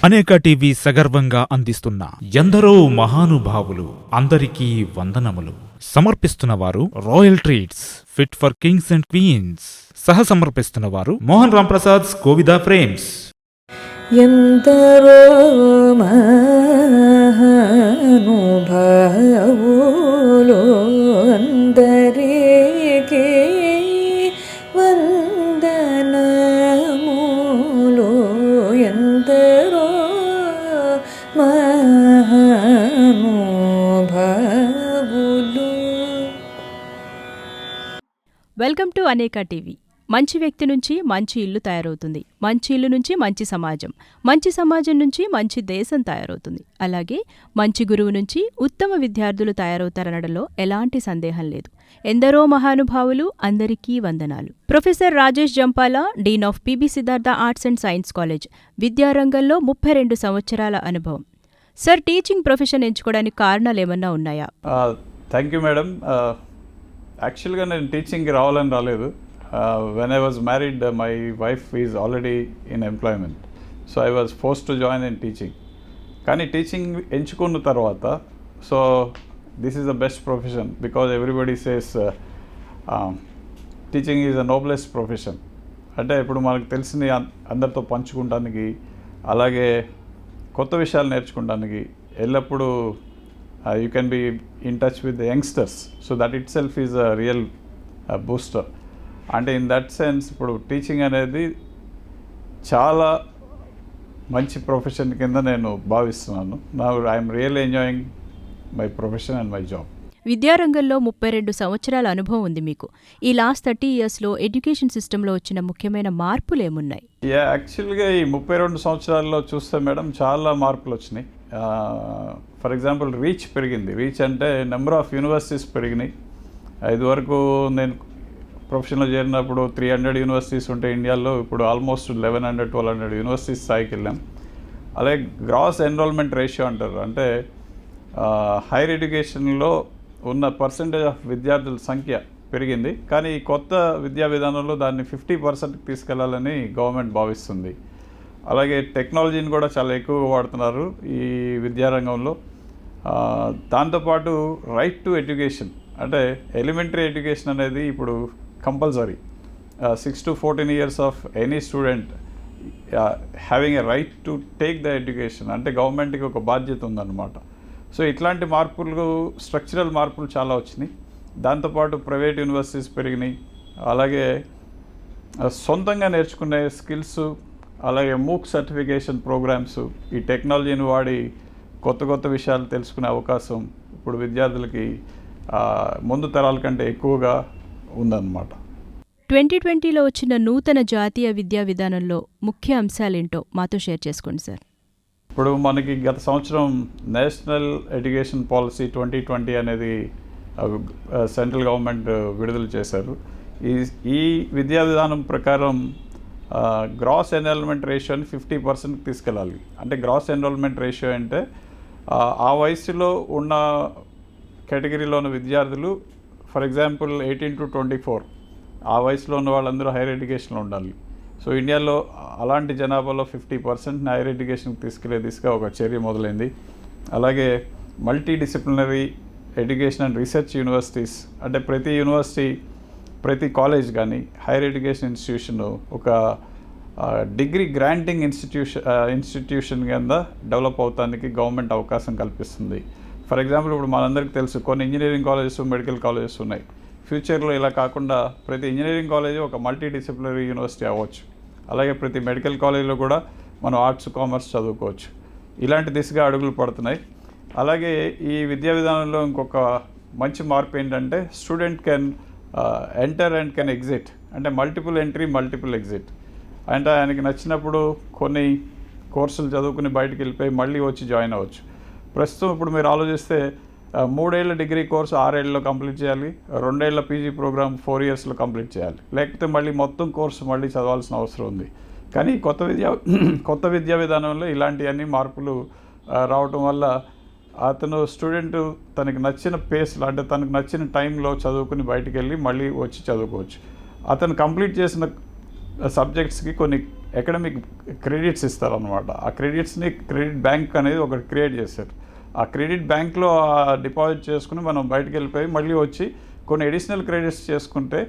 అనేక టీవీ సగర్వంగా అందిస్తున్న ఎందరో మహానుభావులు అందరికీ వందనములు సమర్పిస్తున్న వారు royal treats fit for kings and queens సహ సమర్పిస్తున్న వారు మోహన్ రామ్ ప్రసాద్ కోవిదా ఫ్రేమ్స్. ఎందరో మహానుభావులు అందరికీ వందనములు. ఎందరో మహానుభావులు. వెల్కమ్ టు అనేక టీవీ. మంచి వ్యక్తి నుంచి మంచి ఇల్లు తయారవుతుంది, మంచి ఇల్లు నుంచి మంచి సమాజం, మంచి సమాజం నుంచి మంచి దేశం తయారవుతుంది. అలాగే మంచి గురువు నుంచి ఉత్తమ విద్యార్థులు తయారవుతారనడంలో ఎలాంటి సందేహం లేదు. ఎందరో మహానుభావులు అందరికీ వందనాలు. Professor Rajesh Jampala, dean of PB Siddhartha arts and science college, విద్యారంగంలో 32 సంవత్సరాల అనుభవం. సార్, టీచింగ్ ప్రొఫెషన్ ఎంచుకోవడానికి కారణాలు ఏమన్నా ఉన్నాయా? Thank you madam. యాక్చువల్గా నేను టీచింగ్కి రావాలని రాలేదు. When I was married, my wife is already in employment. So I was forced to join in teaching. కానీ టీచింగ్ ఎంచుకున్న తర్వాత this is the best profession because everybody says teaching is the noblest profession. అంటే ఇప్పుడు మనకు తెలిసిన అందరితో పంచుకోవడానికి, అలాగే కొత్త విషయాలు నేర్చుకోవడానికి ఎల్లప్పుడూ you can be in touch with the youngsters. So that itself is a real booster. అంటే ఇన్ దట్ సెన్స్ ఇప్పుడు టీచింగ్ అనేది చాలా మంచి ప్రొఫెషన్ కింద నేను భావిస్తున్నాను. నా I'm really enjoying my profession and my job. విద్యారంగంలో 32 సంవత్సరాల అనుభవం ఉంది మీకు. ఈ లాస్ట్ 30 ఇయర్స్లో ఎడ్యుకేషన్ సిస్టంలో వచ్చిన ముఖ్యమైన మార్పులు ఏమున్నాయి? యాక్చువల్గా ఈ 32 సంవత్సరాల్లో చూస్తే మేడం చాలా మార్పులు వచ్చినాయి. ఫర్ ఎగ్జాంపుల్ రీచ్ పెరిగింది. రీచ్ అంటే నెంబర్ ఆఫ్ యూనివర్సిటీస్ పెరిగినాయి. ఇదివరకు నేను ప్రొఫెషన్లో చేరినప్పుడు 300 యూనివర్సిటీస్ ఉంటే ఇండియాలో ఇప్పుడు ఆల్మోస్ట్ 1100-1200 యూనివర్సిటీస్ స్థాయికి వెళ్ళాం. అలాగే గ్రాస్ ఎన్రోల్మెంట్ రేషియో అంటారు, అంటే హైయర్ ఎడ్యుకేషన్లో ఉన్న పర్సంటేజ్ ఆఫ్ విద్యార్థుల సంఖ్య పెరిగింది. కానీ ఈ కొత్త విద్యా విధానంలో దాన్ని 50%కి తీసుకెళ్లాలని గవర్నమెంట్ భావిస్తుంది. అలాగే టెక్నాలజీని కూడా చాలా ఎక్కువగా వాడుతున్నారు ఈ విద్యారంగంలో. దాంతోపాటు రైట్ టు ఎడ్యుకేషన్, అంటే ఎలిమెంటరీ ఎడ్యుకేషన్ అనేది ఇప్పుడు compulsory. 6 to 14 years of any student having a right to take the education, అంటే గవర్నమెంట్కి ఒక బాధ్యత ఉందన్నమాట. సో ఇట్లాంటి మార్పులు, స్ట్రక్చరల్ మార్పులు చాలా వచ్చినాయి. దాంతోపాటు ప్రైవేట్ యూనివర్సిటీస్ పెరిగినాయి. అలాగే సొంతంగా నేర్చుకునే స్కిల్స్, అలాగే మూక్ సర్టిఫికేషన్ ప్రోగ్రామ్స్, ఈ టెక్నాలజీని వాడి కొత్త కొత్త విషయాలు తెలుసుకునే అవకాశం ఇప్పుడు విద్యార్థులకి ముందు తరాల కంటే ఎక్కువగా ఉందన్నమాట. 2020లో వచ్చిన నూతన జాతీయ విద్యా విధానంలో ముఖ్య అంశాలేంటో మాతో షేర్ చేసుకోండి సార్. ఇప్పుడు మనకి గత సంవత్సరం నేషనల్ ఎడ్యుకేషన్ పాలసీ 2020 అనేది సెంట్రల్ గవర్నమెంట్ విడుదల చేశారు. ఈ విద్యా విధానం ప్రకారం గ్రాస్ ఎన్రోల్మెంట్ రేషియోని 50%కి తీసుకెళ్ళాలి. అంటే గ్రాస్ ఎన్రోల్మెంట్ రేషియో అంటే ఆ వయసులో ఉన్న కేటగిరీలో ఉన్న విద్యార్థులు, ఫర్ ఎగ్జాంపుల్ 18 to 24, ఆ వయసులో ఉన్న వాళ్ళందరూ హైయర్ ఎడ్యుకేషన్లో ఉండాలి. సో ఇండియాలో అలాంటి జనాభాలో 50%ని హైయర్ ఎడ్యుకేషన్కి తీసుకెళ్లే దిశగా ఒక చర్య మొదలైంది. అలాగే multi disciplinary education and research universities, అంటే ప్రతి యూనివర్సిటీ, ప్రతి కాలేజ్ కానీ హైయర్ ఎడ్యుకేషన్ ఇన్స్టిట్యూషన్ ఒక డిగ్రీ గ్రాంటింగ్ ఇన్స్టిట్యూషన్ కింద డెవలప్ అవడానికి గవర్నమెంట్ అవకాశం కల్పిస్తుంది. ఫర్ ఎగ్జాంపుల్ ఇప్పుడు మనందరికీ తెలుసు కొన్ని ఇంజనీరింగ్ కాలేజెస్, మెడికల్ కాలేజెస్ ఉన్నాయి. ఫ్యూచర్లో ఇలా కాకుండా ప్రతి ఇంజనీరింగ్ కాలేజ్ ఒక మల్టీ డిసిప్లినరీ యూనివర్సిటీ అవ్వచ్చు. అలాగే ప్రతి మెడికల్ కాలేజీలో కూడా మనం ఆర్ట్స్, కామర్స్ చదువుకోవచ్చు. ఇలాంటి దిశగా అడుగులు పడుతున్నాయి. అలాగే ఈ విద్యా విధానంలో ఇంకొక మంచి మార్పు ఏంటంటే student can enter and can exit, అంటే మల్టిపుల్ ఎంట్రీ, మల్టిపుల్ ఎగ్జిట్. అంటే ఆయనకి నచ్చినప్పుడు కొన్ని కోర్సులు చదువుకుని బయటికి వెళ్ళిపోయి మళ్ళీ వచ్చి జాయిన్ అవ్వచ్చు. ప్రస్తుతం ఇప్పుడు మీరు ఆలోచిస్తే 3 ఏళ్ల డిగ్రీ కోర్సు 6 ఏళ్ళలో కంప్లీట్ చేయాలి, 2 ఏళ్ల పీజీ ప్రోగ్రామ్ 4 yearsలో కంప్లీట్ చేయాలి, లేకపోతే మళ్ళీ మొత్తం కోర్సు మళ్ళీ చదవాల్సిన అవసరం ఉంది. కానీ కొత్త విద్యా విధానంలో ఇలాంటివన్నీ మార్పులు రావటం వల్ల అతను స్టూడెంట్ తనకి నచ్చిన పేస్లో, అంటే తనకు నచ్చిన టైంలో చదువుకుని బయటికి వెళ్ళి మళ్ళీ వచ్చి చదువుకోవచ్చు. అతను కంప్లీట్ చేసిన సబ్జెక్ట్స్కి కొన్ని ఎకడమిక్ క్రెడిట్స్ ఇస్తారనమాట. ఆ క్రెడిట్స్ని క్రెడిట్ బ్యాంక్ అనేది ఒకటి క్రియేట్ చేశారు. ఆ క్రెడిట్ బ్యాంక్లో డిపాజిట్ చేసుకుని మనం బయటకు వెళ్ళిపోయి మళ్ళీ వచ్చి కొన్ని అడిషనల్ క్రెడిట్స్ చేసుకుంటే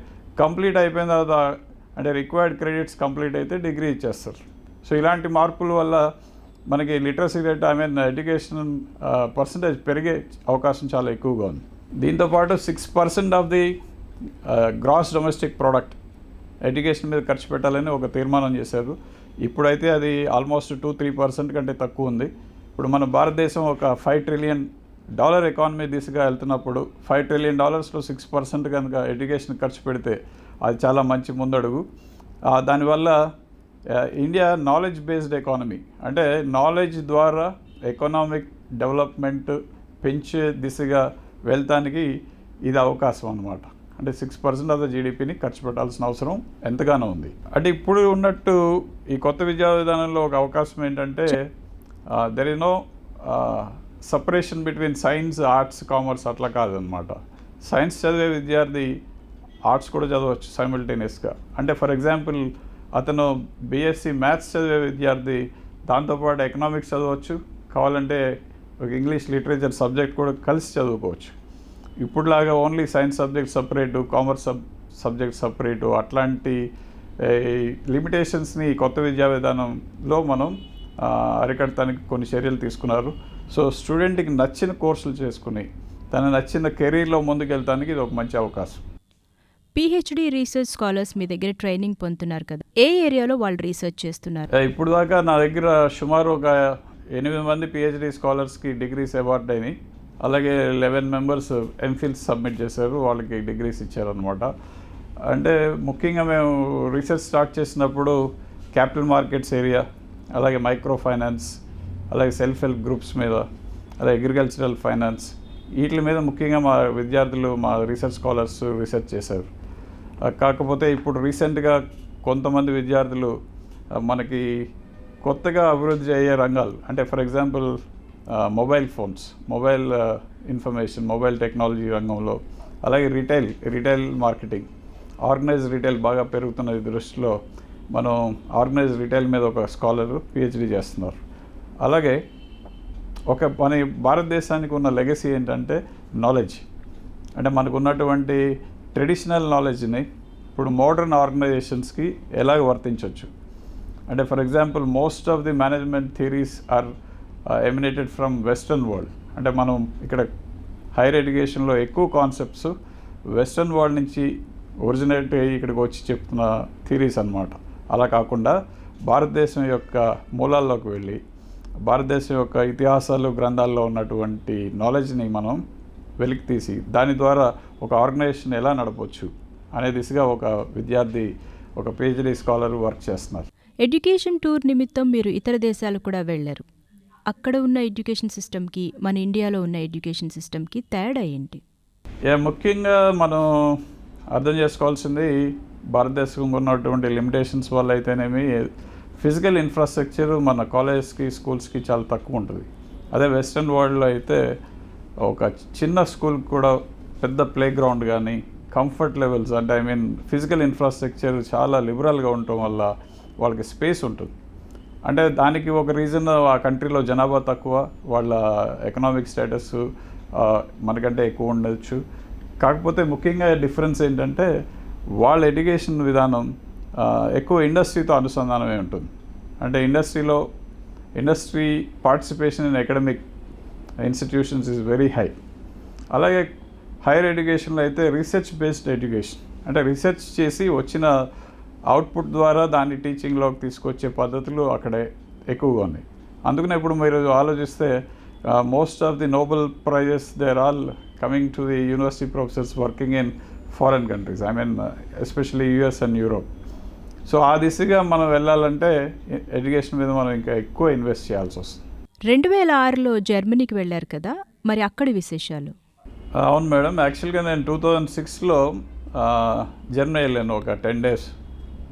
కంప్లీట్ అయిపోయిన తర్వాత, అంటే రిక్వైర్డ్ క్రెడిట్స్ కంప్లీట్ అయితే డిగ్రీ ఇచ్చేస్తారు. సో ఇలాంటి మార్పుల వల్ల మనకి లిటరసీ రేట్, ఎడ్యుకేషన్ పర్సంటేజ్ పెరిగే అవకాశం చాలా ఎక్కువగా ఉంది. దీంతోపాటు 6% of the gross domestic product education మీద ఖర్చు పెట్టాలని ఒక తీర్మానం చేశారు. ఇప్పుడైతే అది ఆల్మోస్ట్ 2-3% కంటే తక్కువ ఉంది. ఇప్పుడు మన భారతదేశం ఒక $5 ట్రిలియన్ ఎకానమీ దిశగా వెళ్తున్నప్పుడు $5 ట్రిలియన్ 6% కనుక ఎడ్యుకేషన్ ఖర్చు పెడితే అది చాలా మంచి ముందడుగు. దానివల్ల ఇండియా నాలెడ్జ్ బేస్డ్ ఎకానమీ, అంటే నాలెడ్జ్ ద్వారా ఎకనామిక్ డెవలప్మెంట్ పెంచే దిశగా వెళ్తానికి ఇది అవకాశం అన్నమాట. అంటే 6% ఆఫ్ ద జీడిపిని ఖర్చు పెట్టాల్సిన అవసరం ఎంతగానో ఉంది. అంటే ఇప్పుడు ఉన్నట్టు ఈ కొత్త విద్యా విధానంలో ఒక అవకాశం ఏంటంటే there is no separation between science, arts, commerce అట్లా కాదనమాట. సైన్స్ చదివే విద్యార్థి ఆర్ట్స్ కూడా చదవచ్చు సైమిల్టేనియస్గా. అంటే ఫర్ ఎగ్జాంపుల్ అతను బీఎస్సీ మ్యాథ్స్ చదివే విద్యార్థి దాంతోపాటు ఎకనామిక్స్ చదవచ్చు, కావాలంటే ఒక ఇంగ్లీష్ లిటరేచర్ సబ్జెక్ట్ కూడా కలిసి చదువుకోవచ్చు. ఇప్పుడులాగా only science subject separate, commerce subject separate అట్లాంటి లిమిటేషన్స్ని కొత్త విద్యా విధానంలో మనం అరికట్టడానికి కొన్ని చర్యలు తీసుకున్నారు. సో స్టూడెంట్కి నచ్చిన కోర్సులు చేసుకుని తన నచ్చిన కెరీర్లో ముందుకెళ్ళడానికి ఇది ఒక మంచి అవకాశం. పిహెచ్డి రీసెర్చ్ స్కాలర్స్ మీ దగ్గర ట్రైనింగ్ పొందుతున్నారు కదా, ఏ ఏరియాలో వాళ్ళు రీసెర్చ్ చేస్తున్నారు? ఇప్పుడు దాకా నా దగ్గర సుమారు ఒక 8 మంది పిహెచ్డి స్కాలర్స్కి డిగ్రీస్ అవార్డ్ అయినాయి. అలాగే 11 మెంబర్స్ ఎంఫిల్స్ సబ్మిట్ చేశారు, వాళ్ళకి డిగ్రీస్ ఇచ్చారనమాట. అంటే ముఖ్యంగా మేము రీసెర్చ్ స్టార్ట్ చేసినప్పుడు క్యాపిటల్ మార్కెట్స్ ఏరియా, అలాగే మైక్రో ఫైనాన్స్, అలాగే సెల్ఫ్ హెల్ప్ గ్రూప్స్ మీద, అలాగే అగ్రికల్చరల్ ఫైనాన్స్, వీటి మీద ముఖ్యంగా మా విద్యార్థులు, మా రీసెర్చ్ స్కాలర్స్ రీసెర్చ్ చేశారు. కాకపోతే ఇప్పుడు రీసెంట్గా కొంతమంది విద్యార్థులు మనకి కొత్తగా అభివృద్ధి అయ్యే రంగాలు, అంటే for example mobile phones, mobile information, mobile technology రంగంలో, అలాగే రీటైల్ మార్కెటింగ్, ఆర్గనైజ్ రీటైల్ బాగా పెరుగుతున్న దృష్టిలో మనం ఆర్గనైజ్ రీటైల్ మీద ఒక స్కాలర్ పిహెచ్డి చేస్తున్నారు. అలాగే మన భారతదేశానికి ఉన్న లెగసీ ఏంటంటే నాలెడ్జ్. అంటే మనకు ఉన్నటువంటి ట్రెడిషనల్ నాలెడ్జ్ని ఇప్పుడు మోడర్న్ ఆర్గనైజేషన్స్కి ఎలాగ వర్తించవచ్చు. అంటే for example most of the management theories are emanated from western world. అంటే మనం ఇక్కడ హైయర్ ఎడ్యుకేషన్లో ఎక్కువ కాన్సెప్ట్స్ వెస్టర్న్ వరల్డ్ నుంచి ఒరిజినేట్ అయ్యి ఇక్కడికి వచ్చి చెప్తున్న థియరీస్ అన్నమాట. అలా కాకుండా భారతదేశం యొక్క మూలాల్లోకి వెళ్ళి భారతదేశం యొక్క ఇతిహాసాలు, గ్రంథాల్లో ఉన్నటువంటి నాలెడ్జ్ని మనం వెలికి తీసి దాని ద్వారా ఒక ఆర్గనైజేషన్ ఎలా నడపవచ్చు అనే దిశగా ఒక విద్యార్థి, ఒక పిహెచ్డి స్కాలర్ వర్క్ చేస్తున్నారు. ఎడ్యుకేషన్ టూర్ నిమిత్తం మీరు ఇతర దేశాలకు కూడా వెళ్ళారు. అక్కడ ఉన్న ఎడ్యుకేషన్ సిస్టమ్కి మన ఇండియాలో ఉన్న ఎడ్యుకేషన్ సిస్టమ్కి తేడా ఏంటి? ముఖ్యంగా మనం అర్థం చేసుకోవాల్సింది భారతదేశంలో ఉన్నటువంటి లిమిటేషన్స్ వల్ల అయితేనేమి ఫిజికల్ ఇన్ఫ్రాస్ట్రక్చర్ మన కాలేజెస్కి, స్కూల్స్కి చాలా తక్కువ ఉంటుంది. అదే వెస్ట్రన్ వరల్డ్లో అయితే ఒక చిన్న స్కూల్కి కూడా పెద్ద ప్లే గ్రౌండ్ కానీ, కంఫర్ట్ లెవెల్స్, అంటే ఫిజికల్ ఇన్ఫ్రాస్ట్రక్చర్ చాలా లిబరల్గా ఉండటం వల్ల వాళ్ళకి స్పేస్ ఉంటుంది. అంటే దానికి ఒక రీజన్ ఆ కంట్రీలో జనాభా తక్కువ, వాళ్ళ ఎకనామిక్ స్టేటస్ మనకంటే ఎక్కువ ఉండొచ్చు. కాకపోతే ముఖ్యంగా డిఫరెన్స్ ఏంటంటే వాళ్ళ ఎడ్యుకేషన్ విధానం ఎక్కువ ఇండస్ట్రీతో అనుసంధానమే ఉంటుంది. అంటే industry participation in academic institutions is very high. అలాగే హైయర్ ఎడ్యుకేషన్లో అయితే రీసెర్చ్ బేస్డ్ ఎడ్యుకేషన్, అంటే రీసెర్చ్ చేసి వచ్చిన అవుట్పుట్ ద్వారా దాన్ని టీచింగ్లోకి తీసుకొచ్చే పద్ధతులు అక్కడే ఎక్కువగా ఉన్నాయి. అందుకనే ఇప్పుడు మీరు ఆలోచిస్తే most of the Nobel prizes they are all coming to the university professors working in foreign countries, especially US and Europe. So ఆ దిశగా మనం వెళ్ళాలంటే ఎడ్యుకేషన్ మీద మనం ఇంకా ఎక్కువ ఇన్వెస్ట్ చేయాల్సి వస్తుంది. 2006లో జర్మనీకి వెళ్ళారు కదా, మరి అక్కడి విశేషాలు? అవును మేడం, యాక్చువల్గా నేను 2006లో జర్మనీ వెళ్ళాను ఒక 10 days.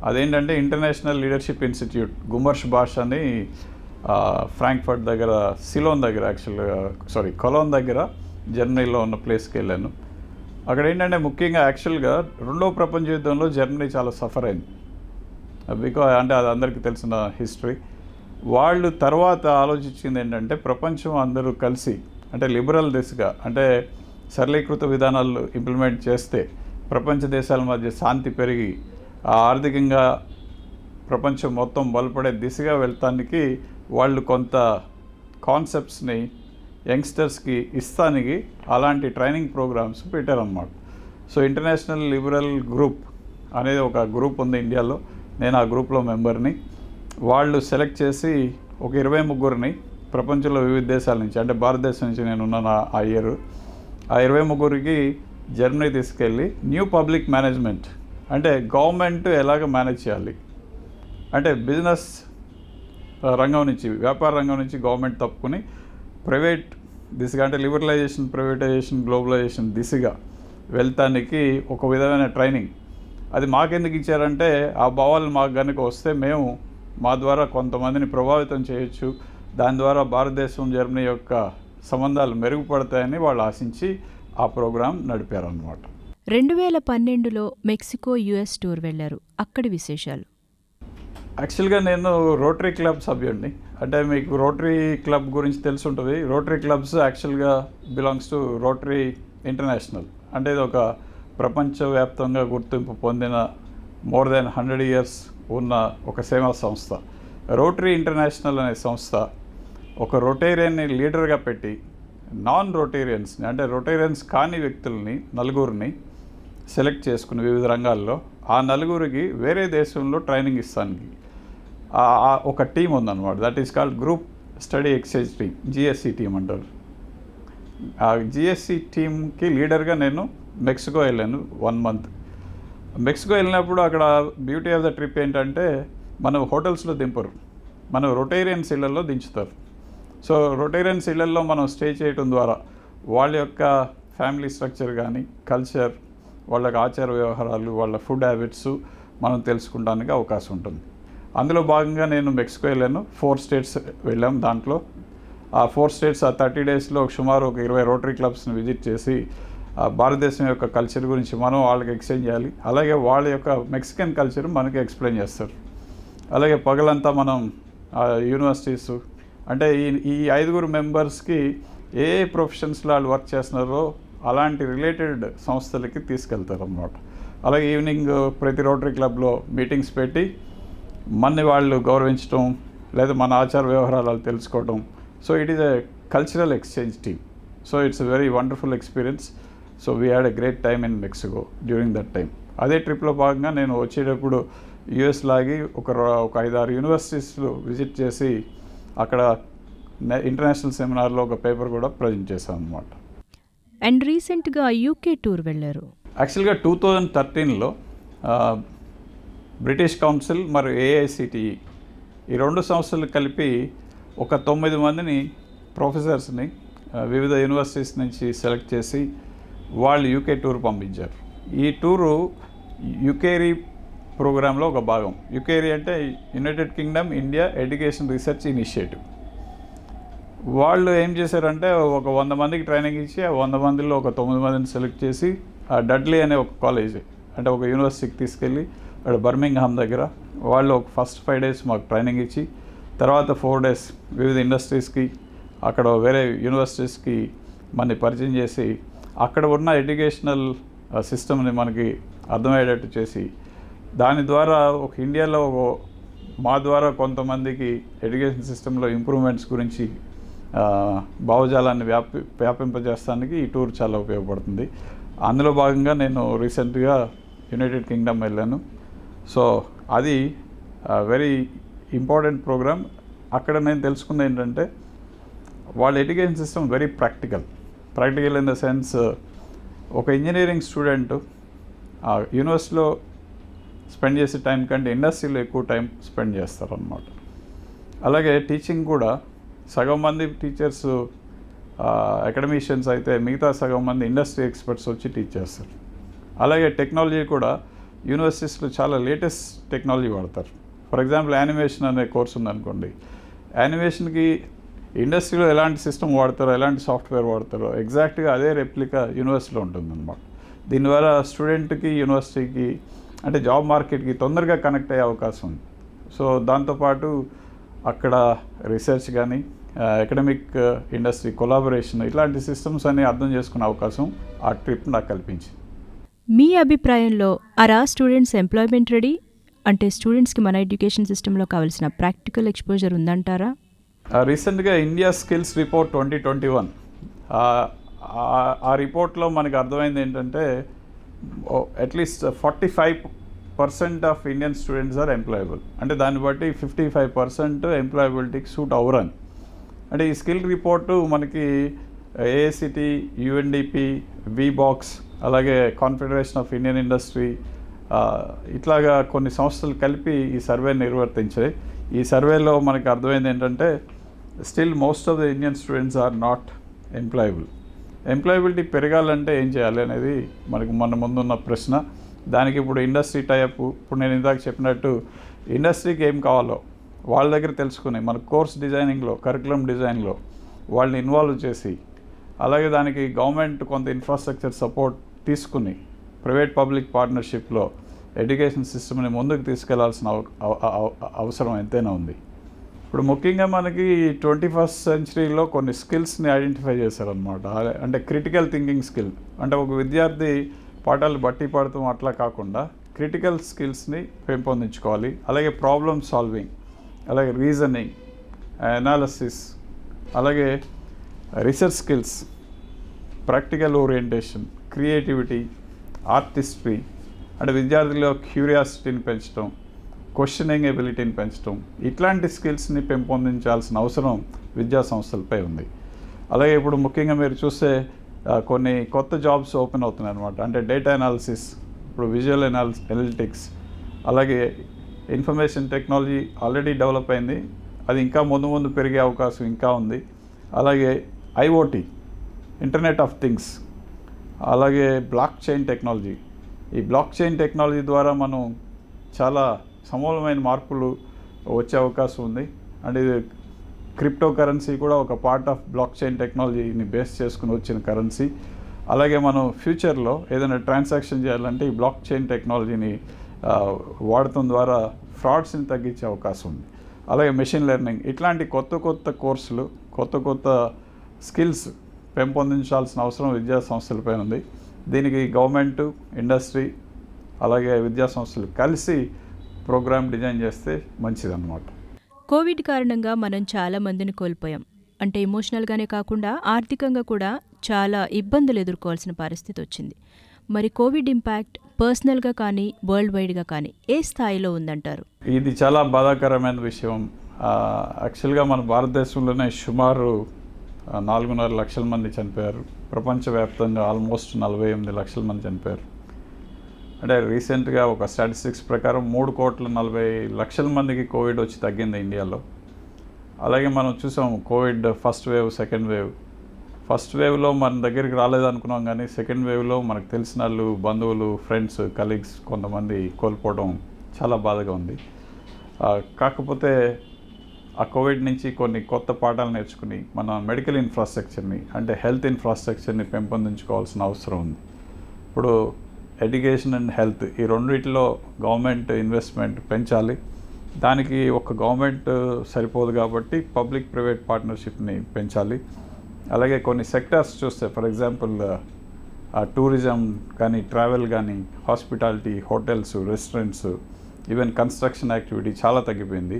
అదేంటంటే ఇంటర్నేషనల్ లీడర్షిప్ ఇన్స్టిట్యూట్ గుమర్ష్ బాష్ అని ఫ్రాంక్ఫర్ట్ దగ్గర, సిలోన్ దగ్గర, కొలోన్ దగ్గర జర్మనీలో ఉన్న ప్లేస్కి వెళ్ళాను. అక్కడ ఏంటంటే ముఖ్యంగా యాక్చువల్గా 2వ ప్రపంచ యుద్ధంలో జర్మనీ చాలా సఫర్ అయింది. బికాజ్ అంటే అది అందరికీ తెలిసిన హిస్టరీ. వాళ్ళు తర్వాత ఆలోచించింది ఏంటంటే ప్రపంచం అందరూ కలిసి అంటే లిబరల్ దిశగా అంటే సరళీకృత విధానాలు ఇంప్లిమెంట్ చేస్తే ప్రపంచ దేశాల మధ్య శాంతి పెరిగి ఆర్థికంగా ప్రపంచం మొత్తం బలపడే దిశగా వెళ్తానికి వాళ్ళు కొంత కాన్సెప్ట్స్ని యంగ్స్టర్స్కి ఇస్తానికి అలాంటి ట్రైనింగ్ ప్రోగ్రామ్స్ పెట్టారన్నమాట. సో ఇంటర్నేషనల్ లిబరల్ గ్రూప్ అనేది ఒక గ్రూప్ ఉంది ఇండియాలో. నేను ఆ గ్రూప్లో మెంబర్ని. వాళ్ళు సెలెక్ట్ చేసి ఒక 23 ప్రపంచంలో వివిధ దేశాల నుంచి అంటే భారతదేశం నుంచి నేను ఉన్నాను ఆ ఇయర్. ఆ 23కి జర్మనీ తీసుకెళ్ళి న్యూ పబ్లిక్ మేనేజ్మెంట్ అంటే గవర్నమెంట్ ఎలాగ మేనేజ్ చేయాలి అంటే బిజినెస్ రంగం నుంచి వ్యాపార రంగం నుంచి గవర్నమెంట్ తప్పుకుని ప్రైవేట్ దిశగా అంటే లిబరలైజేషన్, ప్రైవేటైజేషన్, గ్లోబలైజేషన్ దిశగా వెళ్తానికి ఒక విధమైన ట్రైనింగ్. అది మాకెందుకు ఇచ్చారంటే ఆ భావాలు మాకు కనుక వస్తే మేము మా ద్వారా కొంతమందిని ప్రభావితం చేయొచ్చు, దాని ద్వారా భారతదేశం జర్మనీ యొక్క సంబంధాలు మెరుగుపడతాయని వాళ్ళు ఆశించి ఆ ప్రోగ్రాం నడిపారన్నమాట. 2012లో మెక్సికో యుఎస్ టూర్ వెళ్లారు. అక్కడి విశేషాలు. యాక్చువల్గా నేను రోటరీ క్లబ్ సభ్యుడిని. అంటే మీకు రోటరీ క్లబ్ గురించి తెలిసి ఉంటుంది. రోటరీ క్లబ్స్ యాక్చువల్గా బిలాంగ్స్ టు రోటరీ ఇంటర్నేషనల్. అంటే ఇది ఒక ప్రపంచవ్యాప్తంగా గుర్తింపు పొందిన మోర్ దెన్ 100 years ఉన్న ఒక సేవా సంస్థ. రోటరీ ఇంటర్నేషనల్ అనే సంస్థ ఒక రొటేరియన్ని లీడర్గా పెట్టి నాన్ రొటేరియన్స్ని అంటే రొటేరియన్స్ కాని వ్యక్తుల్ని 4 సెలెక్ట్ చేసుకుని వివిధ రంగాల్లో ఆ 4కి వేరే దేశంలో ట్రైనింగ్ ఇస్తానికి ఒక టీం ఉందన్నమాట. That is called group study exchange team, GSC team అంటారు. ఆ జిఎస్సి టీంకి లీడర్గా నేను మెక్సికో వెళ్ళాను 1 month. మెక్సికో వెళ్ళినప్పుడు అక్కడ బ్యూటీ ఆఫ్ ద ట్రిప్ ఏంటంటే మనం హోటల్స్లో దింపరు, మనం రొటేరియన్స్ ఇళ్లలో దించుతారు. సో రొటేరియన్స్ ఇళ్లలో మనం స్టే చేయడం ద్వారా వాళ్ళ యొక్క ఫ్యామిలీ స్ట్రక్చర్ కానీ కల్చర్, వాళ్ళకి ఆచార వ్యవహారాలు, వాళ్ళ ఫుడ్ హ్యాబిట్స్ మనం తెలుసుకోవడానికి అవకాశం ఉంటుంది. అందులో భాగంగా నేను మెక్సికో వెళ్ళాను. 4 states వెళ్ళాం. దాంట్లో ఆ 4 states ఆ 30 daysలో సుమారు ఒక 20 రోటరీ క్లబ్స్ని విజిట్ చేసి భారతదేశం యొక్క కల్చర్ గురించి మనం వాళ్ళకి ఎక్స్ప్లెయిన్ చేయాలి, అలాగే వాళ్ళ యొక్క మెక్సికన్ కల్చర్ మనకి ఎక్స్ప్లెయిన్ చేస్తారు. అలాగే పగలంతా మనం యూనివర్సిటీస్ అంటే ఈ 5 మెంబర్స్కి ఏ ప్రొఫెషన్స్లో వాళ్ళు వర్క్ చేస్తున్నారో అలాంటి రిలేటెడ్ సంస్థలకి తీసుకెళ్తారు అన్నమాట. అలాగే ఈవినింగ్ ప్రతి రోటరీ క్లబ్లో మీటింగ్స్ పెట్టి మనని వాళ్ళు గౌరవించడం లేదా మన ఆచార వ్యవహారాలు తెలుసుకోవడం. So it is a cultural exchange team. So it's a very wonderful experience. So we had a great time in Mexico during that time. అదే ట్రిప్లో భాగంగా నేను వచ్చేటప్పుడు యుఎస్ లాగి ఒక 5-6 యూనివర్సిటీస్లో విజిట్ చేసి అక్కడ ఇంటర్నేషనల్ సెమినార్లో ఒక పేపర్ కూడా ప్రజెంట్ చేశాను అనమాట. అండ్ రీసెంట్గా యూకే టూర్ వెళ్ళారు. యాక్చువల్గా 2013లో బ్రిటిష్ కౌన్సిల్ మరియు ఏఐసిటిఈ ఈ 2 సంస్థలు కలిపి ఒక 9 మందిని ప్రొఫెసర్స్ని వివిధ యూనివర్సిటీస్ నుంచి సెలెక్ట్ చేసి వాళ్ళు యూకే టూర్ పంపించారు. ఈ టూరు యుకేరీ ప్రోగ్రాంలో ఒక భాగం. యుకేరీ అంటే United Kingdom India education research initiative. వాళ్ళు ఏం చేశారంటే ఒక 100 మందికి ట్రైనింగ్ ఇచ్చి ఆ 100 మందిలో ఒక 9 మందిని సెలెక్ట్ చేసి ఆ డడ్లీ అనే ఒక కాలేజ్ అంటే ఒక యూనివర్సిటీకి తీసుకెళ్ళి అక్కడ బర్మింగ్హామ్ దగ్గర వాళ్ళు ఒక ఫస్ట్ 5 days మాకు ట్రైనింగ్ ఇచ్చి తర్వాత 4 days వివిధ ఇండస్ట్రీస్కి అక్కడ వేరే యూనివర్సిటీస్కి మనని పరిచయం చేసి అక్కడ ఉన్న ఎడ్యుకేషనల్ సిస్టమ్ని మనకి అర్థమయ్యేటట్టు చేసి దాని ద్వారా ఒక ఇండియాలో మా ద్వారా కొంతమందికి ఎడ్యుకేషన్ సిస్టంలో ఇంప్రూవ్మెంట్స్ గురించి భావజాలాన్ని వ్యాపింపజేస్తానికి ఈ టూర్ చాలా ఉపయోగపడుతుంది. అందులో భాగంగా నేను రీసెంట్గా యునైటెడ్ కింగ్డమ్ వెళ్ళాను. సో అది వెరీ ఇంపార్టెంట్ ప్రోగ్రామ్. అక్కడ నేను తెలుసుకుంది ఏంటంటే వాళ్ళ education system very practical in the sense ఒక ఇంజనీరింగ్ స్టూడెంట్ యూనివర్సిటీలో స్పెండ్ చేసే టైం కంటే ఇండస్ట్రీలో ఎక్కువ టైం స్పెండ్ చేస్తారన్నమాట. అలాగే టీచింగ్ కూడా సగం మంది టీచర్స్ అకాడమిషియన్స్ అయితే మిగతా సగం మంది ఇండస్ట్రీ ఎక్స్పర్ట్స్ వచ్చి టీచ్ చేస్తారు. అలాగే టెక్నాలజీ కూడా యూనివర్సిటీస్లో చాలా లేటెస్ట్ టెక్నాలజీ వాడతారు. ఫర్ ఎగ్జాంపుల్ యానిమేషన్ అనే కోర్స్ ఉందనుకోండి, యానిమేషన్కి ఇండస్ట్రీలో ఎలాంటి సిస్టమ్ వాడతారో ఎలాంటి సాఫ్ట్వేర్ వాడతారో ఎగ్జాక్ట్గా అదే రెప్లికా యూనివర్సిటీలో ఉంటుందన్నమాట. దీనివల్ల స్టూడెంట్కి యూనివర్సిటీకి అంటే జాబ్ మార్కెట్కి తొందరగా కనెక్ట్ అయ్యే అవకాశం ఉంది. సో దాంతోపాటు అక్కడ రీసెర్చ్ కానీ అకాడమిక్ ఇండస్ట్రీ కొలాబరేషన్ ఇట్లాంటి సిస్టమ్స్ అన్ని అర్థం చేసుకునే అవకాశం ఆ ట్రిప్ నాకు కల్పించింది. మీ అభిప్రాయంలో ఆర్ స్టూడెంట్స్ ఎంప్లాయ్మెంట్ రెడీ? అంటే స్టూడెంట్స్కి మన ఎడ్యుకేషన్ సిస్టంలో కావాల్సిన ప్రాక్టికల్ ఎక్స్పోజర్ ఉందంటారా? రీసెంట్గా ఇండియా స్కిల్స్ రిపోర్ట్ 2021 ఆ రిపోర్ట్లో మనకు అర్థమైంది ఏంటంటే at least 45% of Indian students are employable. అంటే దాన్ని బట్టి 55% ఎంప్లాయబిలిటీకి సూట్ అవరని. అంటే ఈ స్కిల్ రిపోర్టు మనకి ఏఐసిటి, యుఎన్డిపి, విబాక్స్, అలాగే కాన్ఫెడరేషన్ ఆఫ్ ఇండియన్ ఇండస్ట్రీ ఇట్లాగా కొన్ని సంస్థలు కలిపి ఈ సర్వేని నిర్వర్తించాయి. ఈ సర్వేలో మనకి అర్థమైంది ఏంటంటే still most of the Indian students are not employable. Employability పెరగాలంటే ఏం చేయాలి అనేది మనకు మన ముందున్న ప్రశ్న. దానికి ఇప్పుడు ఇండస్ట్రీ టైప్, ఇప్పుడు నేను ఇందాక చెప్పినట్టు ఇండస్ట్రీకి ఏం కావాలో వాళ్ళ దగ్గర తెలుసుకుని మన కోర్స్ డిజైనింగ్లో, కరికులం డిజైన్లో వాళ్ళని ఇన్వాల్వ్ చేసి, అలాగే దానికి గవర్నమెంట్ కొంత ఇన్ఫ్రాస్ట్రక్చర్ సపోర్ట్ తీసుకుని ప్రైవేట్ పబ్లిక్ పార్ట్నర్షిప్లో ఎడ్యుకేషన్ సిస్టమ్ని ముందుకు తీసుకెళ్లాల్సిన అవసరం ఎంతైనా ఉంది. ఇప్పుడు ముఖ్యంగా మనకి 21st సెంచరీలో కొన్ని స్కిల్స్ని ఐడెంటిఫై చేశారనమాట. అంటే క్రిటికల్ థింకింగ్ స్కిల్, అంటే ఒక విద్యార్థి పాఠాలు బట్టి పడతాం అట్లా కాకుండా క్రిటికల్ స్కిల్స్ని పెంపొందించుకోవాలి. అలాగే ప్రాబ్లమ్ సాల్వింగ్, అలాగే రీజనింగ్, అనాలిసిస్, అలాగే research skills, practical orientation, creativity, artistry, అంటే విద్యార్థుల్లో క్యూరియాసిటీని పెంచడం, క్వశ్చనింగ్ ఎబిలిటీని పెంచడం, ఇట్లాంటి స్కిల్స్ని పెంపొందించాల్సిన అవసరం విద్యా సంస్థలపై ఉంది. అలాగే ఇప్పుడు ముఖ్యంగా మీరు చూస్తే కొన్ని కొత్త జాబ్స్ ఓపెన్ అవుతున్నాయి అనమాట. అంటే డేటా అనాలిసిస్, ఇప్పుడు విజువల్ అనలిటిక్స్, అలాగే ఇన్ఫర్మేషన్ టెక్నాలజీ ఆల్రెడీ డెవలప్ అయింది, అది ఇంకా ముందు ముందు పెరిగే అవకాశం ఇంకా ఉంది. అలాగే ఐఓటీ, ఇంటర్నెట్ ఆఫ్ థింగ్స్, అలాగే బ్లాక్ చైన్ టెక్నాలజీ. ఈ బ్లాక్ చైన్ టెక్నాలజీ ద్వారా మనం చాలా సమూలమైన మార్పులు వచ్చే అవకాశం ఉంది. అండ్ ఇది క్రిప్టో కరెన్సీ కూడా ఒక పార్ట్ ఆఫ్ బ్లాక్ చైన్ టెక్నాలజీని బేస్ చేసుకుని వచ్చిన కరెన్సీ. అలాగే మనం ఫ్యూచర్లో ఏదైనా ట్రాన్సాక్షన్ చేయాలంటే ఈ బ్లాక్ చైన్ టెక్నాలజీని వాడటం ద్వారా ఫ్రాడ్స్ని తగ్గించే అవకాశం ఉంది. అలాగే మెషిన్ లెర్నింగ్, ఇట్లాంటి కొత్త కొత్త కోర్సులు, కొత్త కొత్త స్కిల్స్ పెంపొందించాల్సిన అవసరం విద్యా సంస్థలపై ఉంది. దీనికి గవర్నమెంట్, ఇండస్ట్రీ, అలాగే విద్యా సంస్థలు కలిసి ప్రోగ్రామ్ డిజైన్ చేస్తే మంచిదన్నమాట. కోవిడ్ కారణంగా మనం చాలా మందిని కోల్పోయాం. అంటే ఎమోషనల్గానే కాకుండా ఆర్థికంగా కూడా చాలా ఇబ్బందులు ఎదుర్కోవాల్సిన పరిస్థితి వచ్చింది. మరి కోవిడ్ ఇంపాక్ట్ పర్సనల్గా కానీ వరల్డ్ వైడ్గా కానీ ఏ స్థాయిలో ఉందంటారు? ఇది చాలా బాధాకరమైన విషయం. యాక్చువల్గా మన భారతదేశంలోనే సుమారు 4.5 లక్షల మంది చనిపోయారు. ప్రపంచవ్యాప్తంగా ఆల్మోస్ట్ 48 లక్షల మంది చనిపోయారు. అంటే రీసెంట్గా ఒక స్టాటిస్టిక్స్ ప్రకారం 3,40,00,000 మందికి కోవిడ్ వచ్చి తగ్గింది ఇండియాలో. అలాగే మనం చూసాం covid first wave, second wave. First వేవ్లో మన దగ్గరికి రాలేదనుకున్నాం, కానీ సెకండ్ వేవ్లో మనకు తెలిసిన వాళ్ళు, బంధువులు, ఫ్రెండ్స్, కలీగ్స్ కొంతమంది కోల్పోవడం చాలా బాధగా ఉంది. కాకపోతే ఆ కోవిడ్ నుంచి కొన్ని కొత్త పాఠాలు నేర్చుకుని మన మెడికల్ ఇన్ఫ్రాస్ట్రక్చర్ని, అంటే హెల్త్ ఇన్ఫ్రాస్ట్రక్చర్ని పెంపొందించుకోవాల్సిన అవసరం ఉంది. ఇప్పుడు ఎడ్యుకేషన్ అండ్ హెల్త్, ఈ రెండింటిలో గవర్నమెంట్ ఇన్వెస్ట్మెంట్ పెంచాలి. దానికి ఒక గవర్నమెంట్ సరిపోదు కాబట్టి పబ్లిక్ ప్రైవేట్ పార్ట్నర్షిప్ని పెంచాలి. అలాగే కొన్ని సెక్టార్స్ చూస్తే, ఫర్ ఎగ్జాంపుల్ టూరిజం కానీ, ట్రావెల్ కానీ, hospitality, hotels, restaurants, even construction activity చాలా తగ్గిపోయింది.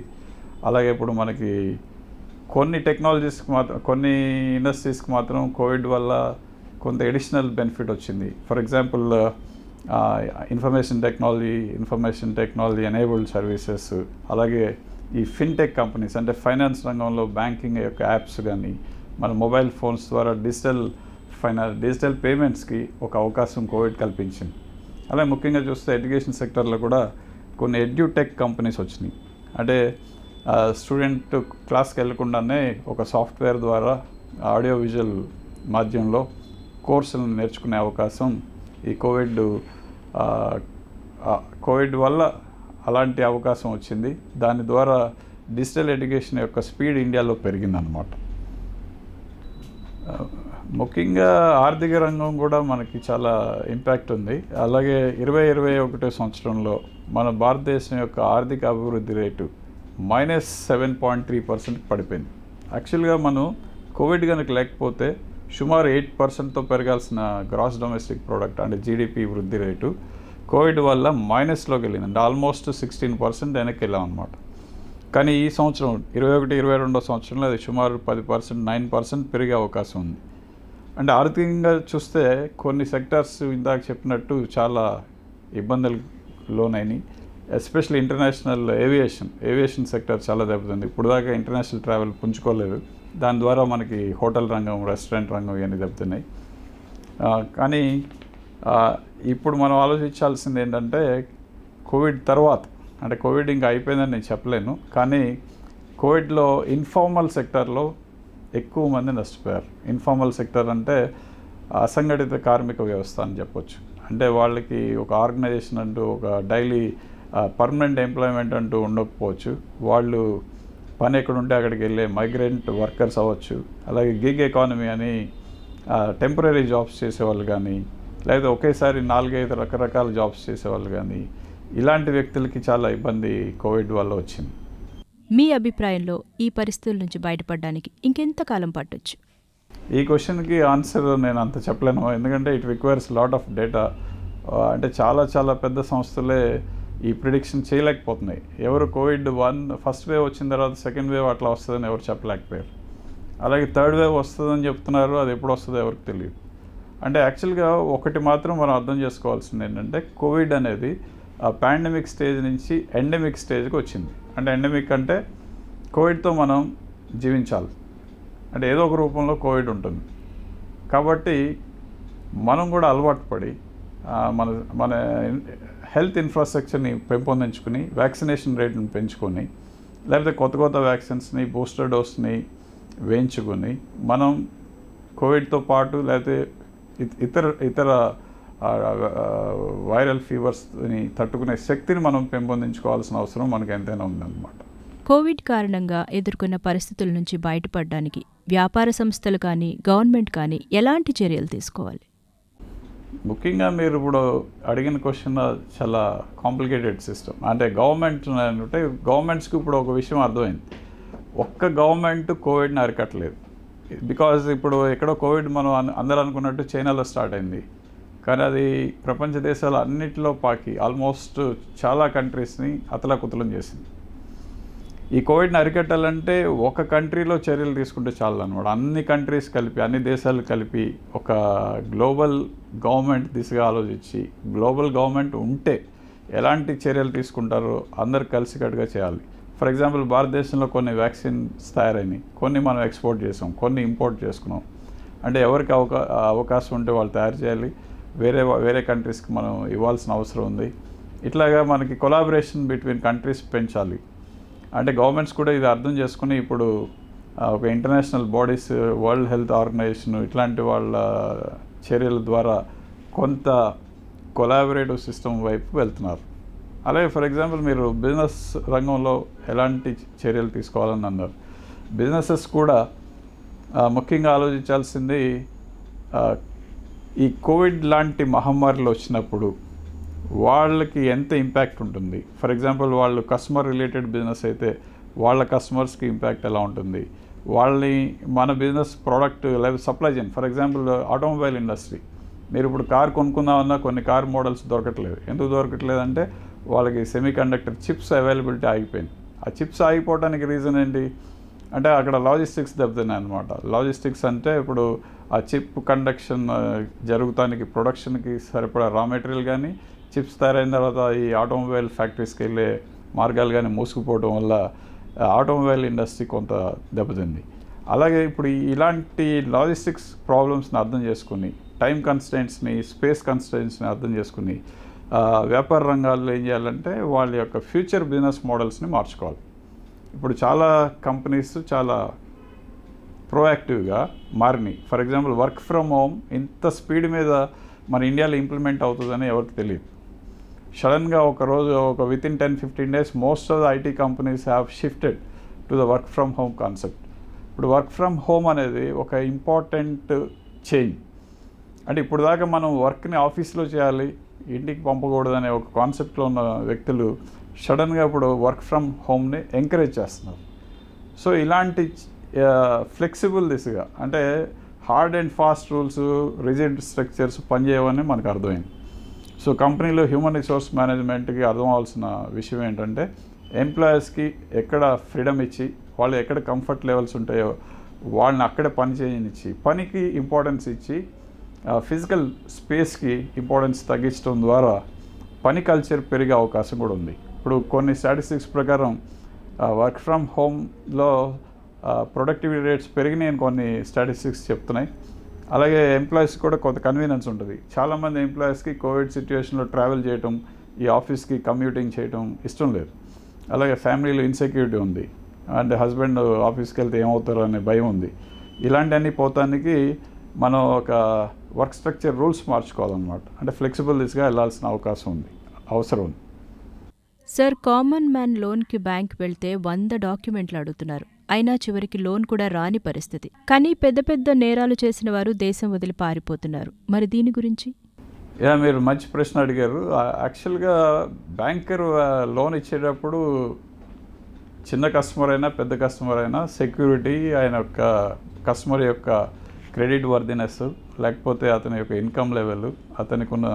అలాగే ఇప్పుడు మనకి కొన్ని టెక్నాలజీస్కి మాత్రం, కొన్ని ఇండస్ట్రీస్కి మాత్రం కోవిడ్ వల్ల కొంత ఎడిషనల్ బెనిఫిట్ వచ్చింది. For example information technology enabled services, అలాగే ఈ ఫిన్టెక్ కంపెనీస్, అంటే ఫైనాన్స్ రంగంలో బ్యాంకింగ్ యొక్క యాప్స్ కానీ, మన మొబైల్ ఫోన్స్ ద్వారా డిజిటల్ పేమెంట్స్కి ఒక అవకాశం కోవిడ్ కల్పించింది. అలాగే ముఖ్యంగా చూస్తే ఎడ్యుకేషన్ సెక్టర్లో కూడా కొన్ని ఎడ్యూటెక్ కంపెనీస్ వచ్చినాయి. అంటే స్టూడెంట్ క్లాస్కి వెళ్ళకుండానే ఒక సాఫ్ట్వేర్ ద్వారా ఆడియో విజువల్ మాధ్యమంలో కోర్సులను నేర్చుకునే అవకాశం ఈ కోవిడ్ వల్ల అలాంటి అవకాశం వచ్చింది. దాని ద్వారా డిజిటల్ ఎడ్యుకేషన్ యొక్క స్పీడ్ ఇండియాలో పెరిగిందన్నమాట. ముఖ్యంగా ఆర్థిక రంగం కూడా మనకి చాలా ఇంపాక్ట్ ఉంది. అలాగే 2021 సంవత్సరంలో మన భారతదేశం యొక్క ఆర్థిక అభివృద్ధి రేటు -7.3% పడిపోయింది. యాక్చువల్గా మనం కోవిడ్ కనుక లేకపోతే సుమారు 8%తో పెరగాల్సిన గ్రాస్ డొమెస్టిక్ ప్రోడక్ట్ అంటే జీడిపి వృద్ధి రేటు కోవిడ్ వల్ల మైనస్లోకి వెళ్ళింది. అంటే ఆల్మోస్ట్ 16% వెనక్కి వెళ్ళాం అనమాట. కానీ ఈ సంవత్సరం 21-22 సంవత్సరంలో అది సుమారు 10%, 9% పెరిగే అవకాశం ఉంది. అంటే ఆర్థికంగా చూస్తే కొన్ని సెక్టార్స్ ఇందాక చెప్పినట్టు చాలా ఇబ్బందులు లోనైనాయి. ఎస్పెషల్లీ ఇంటర్నేషనల్ ఏవియేషన్ సెక్టర్ చాలా దెబ్బతింది. ఇప్పుడు దాకా ఇంటర్నేషనల్ ట్రావెల్ పుంజుకోలేదు. దాని ద్వారా మనకి హోటల్ రంగం, రెస్టారెంట్ రంగం ఇవన్నీ దెబ్బతిన్నాయి. కానీ ఇప్పుడు మనం ఆలోచించాల్సింది ఏంటంటే కోవిడ్ తర్వాత, అంటే కోవిడ్ ఇంకా అయిపోయిందని నేను చెప్పలేను, కానీ కోవిడ్లో ఇన్ఫార్మల్ సెక్టార్లో ఎక్కువ మంది నష్టపోయారు. ఇన్ఫార్మల్ సెక్టర్ అంటే అసంఘటిత కార్మిక వ్యవస్థ అని చెప్పొచ్చు. అంటే వాళ్ళకి ఒక ఆర్గనైజేషన్ అంటూ, ఒక డైలీ పర్మనెంట్ ఎంప్లాయ్మెంట్ అంటూ ఉండకపోవచ్చు. వాళ్ళు పని ఎక్కడుంటే అక్కడికి వెళ్ళే మైగ్రెంట్ వర్కర్స్ అవ్వచ్చు. అలాగే గిగ్ ఎకానమీ అని టెంపరీ జాబ్స్ చేసేవాళ్ళు కానీ, లేదా ఒకేసారి 4-5 రకరకాల జాబ్స్ చేసేవాళ్ళు కానీ, ఇలాంటి వ్యక్తులకి చాలా ఇబ్బంది కోవిడ్ వల్ల వచ్చింది. మీ అభిప్రాయంలో ఈ పరిస్థితుల నుంచి బయటపడడానికి ఇంకెంతకాలం పట్టొచ్చు? ఈ క్వశ్చన్కి ఆన్సర్ నేను అంత చెప్పలేను, ఎందుకంటే it requires lot of data. అంటే చాలా పెద్ద సంస్థలే ఈ ప్రిడిక్షన్ చేయలేకపోతున్నాయి. ఎవరు కోవిడ్ ఫస్ట్ వేవ్ వచ్చిన తర్వాత సెకండ్ వేవ్ అట్లా వస్తుందని ఎవరు చెప్పలేకపోయారు. అలాగే థర్డ్ వేవ్ వస్తుందని చెప్తున్నారు, అది ఎప్పుడు వస్తుందో ఎవరికి తెలియదు. అంటే యాక్చువల్గా ఒకటి మాత్రం మనం అర్థం చేసుకోవాల్సింది ఏంటంటే కోవిడ్ అనేది పాండమిక్ స్టేజ్ నుంచి ఎండమిక్ స్టేజ్కి వచ్చింది. అంటే ఎండమిక్ అంటే కోవిడ్తో మనం జీవించాలి, అంటే ఏదో ఒక రూపంలో కోవిడ్ ఉంటుంది. కాబట్టి మనం కూడా అలవాటు పడి మన హెల్త్ ఇన్ఫ్రాస్ట్రక్చర్ని పెంపొందించుకుని, వ్యాక్సినేషన్ రేట్ని పెంచుకొని, లేకపోతే కొత్త వ్యాక్సిన్స్ని, బూస్టర్ డోస్ని వేయించుకొని మనం కోవిడ్తో పాటు లేకపోతే ఇతర వైరల్ ఫీవర్స్ని తట్టుకునే శక్తిని మనం పెంపొందించుకోవాల్సిన అవసరం మనకు ఎంతైనా ఉందన్నమాట. కోవిడ్ కారణంగా ఎదుర్కొన్న పరిస్థితుల నుంచి బయటపడడానికి వ్యాపార సంస్థలు కానీ, గవర్నమెంట్ కానీ ఎలాంటి చర్యలు తీసుకోవాలి? ముఖ్యంగా మీరు ఇప్పుడు అడిగిన క్వశ్చన్ చాలా కాంప్లికేటెడ్ సిస్టమ్. అంటే గవర్నమెంట్స్కి ఇప్పుడు ఒక విషయం అర్థమైంది, ఒక్క గవర్నమెంట్ కోవిడ్ని అరికట్టలేదు. బికాజ్ ఇప్పుడు ఎక్కడో కోవిడ్ మనం అందరూ అనుకున్నట్టు చైనాలో స్టార్ట్ అయింది, కానీ అది ప్రపంచ దేశాలు అన్నిటిలో పాకి ఆల్మోస్ట్ చాలా కంట్రీస్ని అతలాకుతలం చేసింది. ఈ కోవిడ్ని అరికట్టాలంటే ఒక కంట్రీలో చర్యలు తీసుకుంటే చాలు అనమాట. అన్ని కంట్రీస్ కలిపి, అన్ని దేశాలు కలిపి ఒక గ్లోబల్ గవర్నమెంట్ దిశగా ఆలోచించి, గ్లోబల్ గవర్నమెంట్ ఉంటే ఎలాంటి చర్యలు తీసుకుంటారో అందరు కలిసికట్టుగా చేయాలి. ఫర్ ఎగ్జాంపుల్ భారతదేశంలో కొన్ని వ్యాక్సిన్స్ తయారైనాయి, కొన్ని మనం ఎక్స్పోర్ట్ చేసాం, కొన్ని ఇంపోర్ట్ చేసుకున్నాం. అంటే ఎవరికి అవకాశం ఉంటే వాళ్ళు తయారు చేయాలి, వేరే కంట్రీస్కి మనం ఇవ్వాల్సిన అవసరం ఉంది. ఇట్లాగా మనకి కొలాబరేషన్ బిట్వీన్ కంట్రీస్ పెంచాలి. అంటే గవర్నమెంట్స్ కూడా ఇది అర్థం చేసుకుని ఇప్పుడు ఒక international bodies, world health organization ఇట్లాంటి వాళ్ళ చర్యల ద్వారా కొంత కొలాబరేటివ్ సిస్టమ్ వైపు వెళ్తున్నారు. అలాగే ఫర్ ఎగ్జాంపుల్ మీరు బిజినెస్ రంగంలో ఎలాంటి చర్యలు తీసుకోవాలని అన్నారు. బిజినెసెస్ కూడా ముఖ్యంగా ఆలోచించాల్సింది, ఈ కోవిడ్ లాంటి మహమ్మారిలు వచ్చినప్పుడు వాళ్ళకి ఎంత ఇంపాక్ట్ ఉంటుంది. ఫర్ ఎగ్జాంపుల్ వాళ్ళు కస్టమర్ రిలేటెడ్ బిజినెస్ అయితే వాళ్ళ కస్టమర్స్కి ఇంపాక్ట్ ఎలా ఉంటుంది, వాళ్ళని మన బిజినెస్ ప్రోడక్ట్ లేదా supply chain. For example automobile industry, మీరు ఇప్పుడు కార్ కొనుక్కుందామన్నా కొన్ని కార్ మోడల్స్ దొరకట్లేదు. ఎందుకు దొరకట్లేదు అంటే వాళ్ళకి సెమీ కండక్టర్ చిప్స్ అవైలబిలిటీ ఆగిపోయింది. ఆ చిప్స్ ఆగిపోవడానికి రీజన్ ఏంటి అంటే అక్కడ లాజిస్టిక్స్ దెబ్బతిన్నాయి అనమాట. లాజిస్టిక్స్ అంటే ఇప్పుడు ఆ చిప్ కండక్షన్ జరుగుతానికి, ప్రొడక్షన్కి సరిపడా రా మెటీరియల్ కానీ, చిప్స్ తయారైన తర్వాత ఈ ఆటోమొబైల్ ఫ్యాక్టరీస్కి వెళ్ళే మార్గాలు కానీ మూసుకుపోవడం వల్ల ఆటోమొబైల్ ఇండస్ట్రీ కొంత దెబ్బతింది. అలాగే ఇప్పుడు ఇలాంటి లాజిస్టిక్స్ ప్రాబ్లమ్స్ని అర్థం చేసుకుని, టైం కన్స్టెంట్స్ని, స్పేస్ కన్స్టెంట్స్ని అర్థం చేసుకుని వ్యాపార రంగాల్లో ఏం చేయాలంటే వాళ్ళ యొక్క ఫ్యూచర్ బిజినెస్ మోడల్స్ని మార్చుకోవాలి. ఇప్పుడు చాలా కంపెనీస్ చాలా ప్రోయాక్టివ్గా మారినాయి. For example work from home ఇంత స్పీడ్ మీద మన ఇండియాలో ఇంప్లిమెంట్ అవుతుందని ఎవరికి తెలియదు. సడన్గా ఒక with in 10-15 days most of the IT companies have shifted to the work from home concept. ఇప్పుడు వర్క్ ఫ్రమ్ హోమ్ అనేది ఒక ఇంపార్టెంట్ చేంజ్. అంటే ఇప్పుడు దాకా మనం వర్క్ని ఆఫీస్లో చేయాలి, ఇంటికి పంపకూడదనే ఒక కాన్సెప్ట్లో ఉన్న వ్యక్తులు సడన్గా ఇప్పుడు వర్క్ ఫ్రమ్ హోమ్ని ఎంకరేజ్ చేస్తున్నారు. సో ఇలాంటి ఫ్లెక్సిబుల్ దిశగా, అంటే hard and fast rules, rigid structures పనిచేయవని మనకు అర్థమైంది. సో కంపెనీలో హ్యూమన్ రిసోర్స్ మేనేజ్మెంట్కి అర్థం అవ్వాల్సిన విషయం ఏంటంటే, ఎంప్లాయీస్కి ఎక్కడ ఫ్రీడమ్ ఇచ్చి, వాళ్ళు ఎక్కడ కంఫర్ట్ లెవెల్స్ ఉంటాయో వాళ్ళని అక్కడే పని చేయనిచ్చి, పనికి ఇంపార్టెన్స్ ఇచ్చి ఫిజికల్ స్పేస్కి ఇంపార్టెన్స్ తగ్గించడం ద్వారా పని కల్చర్ పెరిగే అవకాశం కూడా ఉంది. ఇప్పుడు కొన్ని స్టాటిస్టిక్స్ ప్రకారం వర్క్ ఫ్రమ్ హోమ్లో ప్రొడక్టివిటీ రేట్స్ పెరిగినాయని కొన్ని స్టాటిస్టిక్స్ చెప్తున్నాయి. అలాగే ఎంప్లాయీస్ కూడా కొంత కన్వీనియన్స్ ఉంటుంది. చాలామంది ఎంప్లాయీస్కి కోవిడ్ సిచ్యువేషన్లో ట్రావెల్ చేయటం, ఈ ఆఫీస్కి కమ్యూటింగ్ చేయటం ఇష్టం లేదు. అలాగే ఫ్యామిలీలో ఇన్సెక్యూరిటీ ఉంది, అంటే హస్బెండ్ ఆఫీస్కి వెళ్తే ఏమవుతారో అనే భయం ఉంది. ఇలాంటివన్నీ పోతానికి మనం ఒక వర్క్ స్ట్రక్చర్ రూల్స్ మార్చుకోవాలన్నమాట. అంటే ఫ్లెక్సిబుల్ దిశగా వెళ్ళాల్సిన అవసరం ఉంది. సార్, కామన్ మ్యాన్ లోన్కి బ్యాంక్ వెళ్తే 100 డాక్యుమెంట్లు అడుగుతున్నారు. అయినా చివరికి లోన్ కూడా రాని పరిస్థితి. కానీ పెద్ద పెద్ద నేరాలు చేసిన వారు దేశం వదిలి పారిపోతున్నారు. మరి దీని గురించి? మీరు మంచి ప్రశ్న అడిగారు. యాక్చువల్గా బ్యాంకర్ లోన్ ఇచ్చేటప్పుడు చిన్న కస్టమర్ అయినా పెద్ద కస్టమర్ అయినా సెక్యూరిటీ, ఆయన యొక్క కస్టమర్ యొక్క క్రెడిట్ వర్దినెస్, లేకపోతే అతని యొక్క ఇన్కమ్ లెవెల్, అతనికి ఉన్న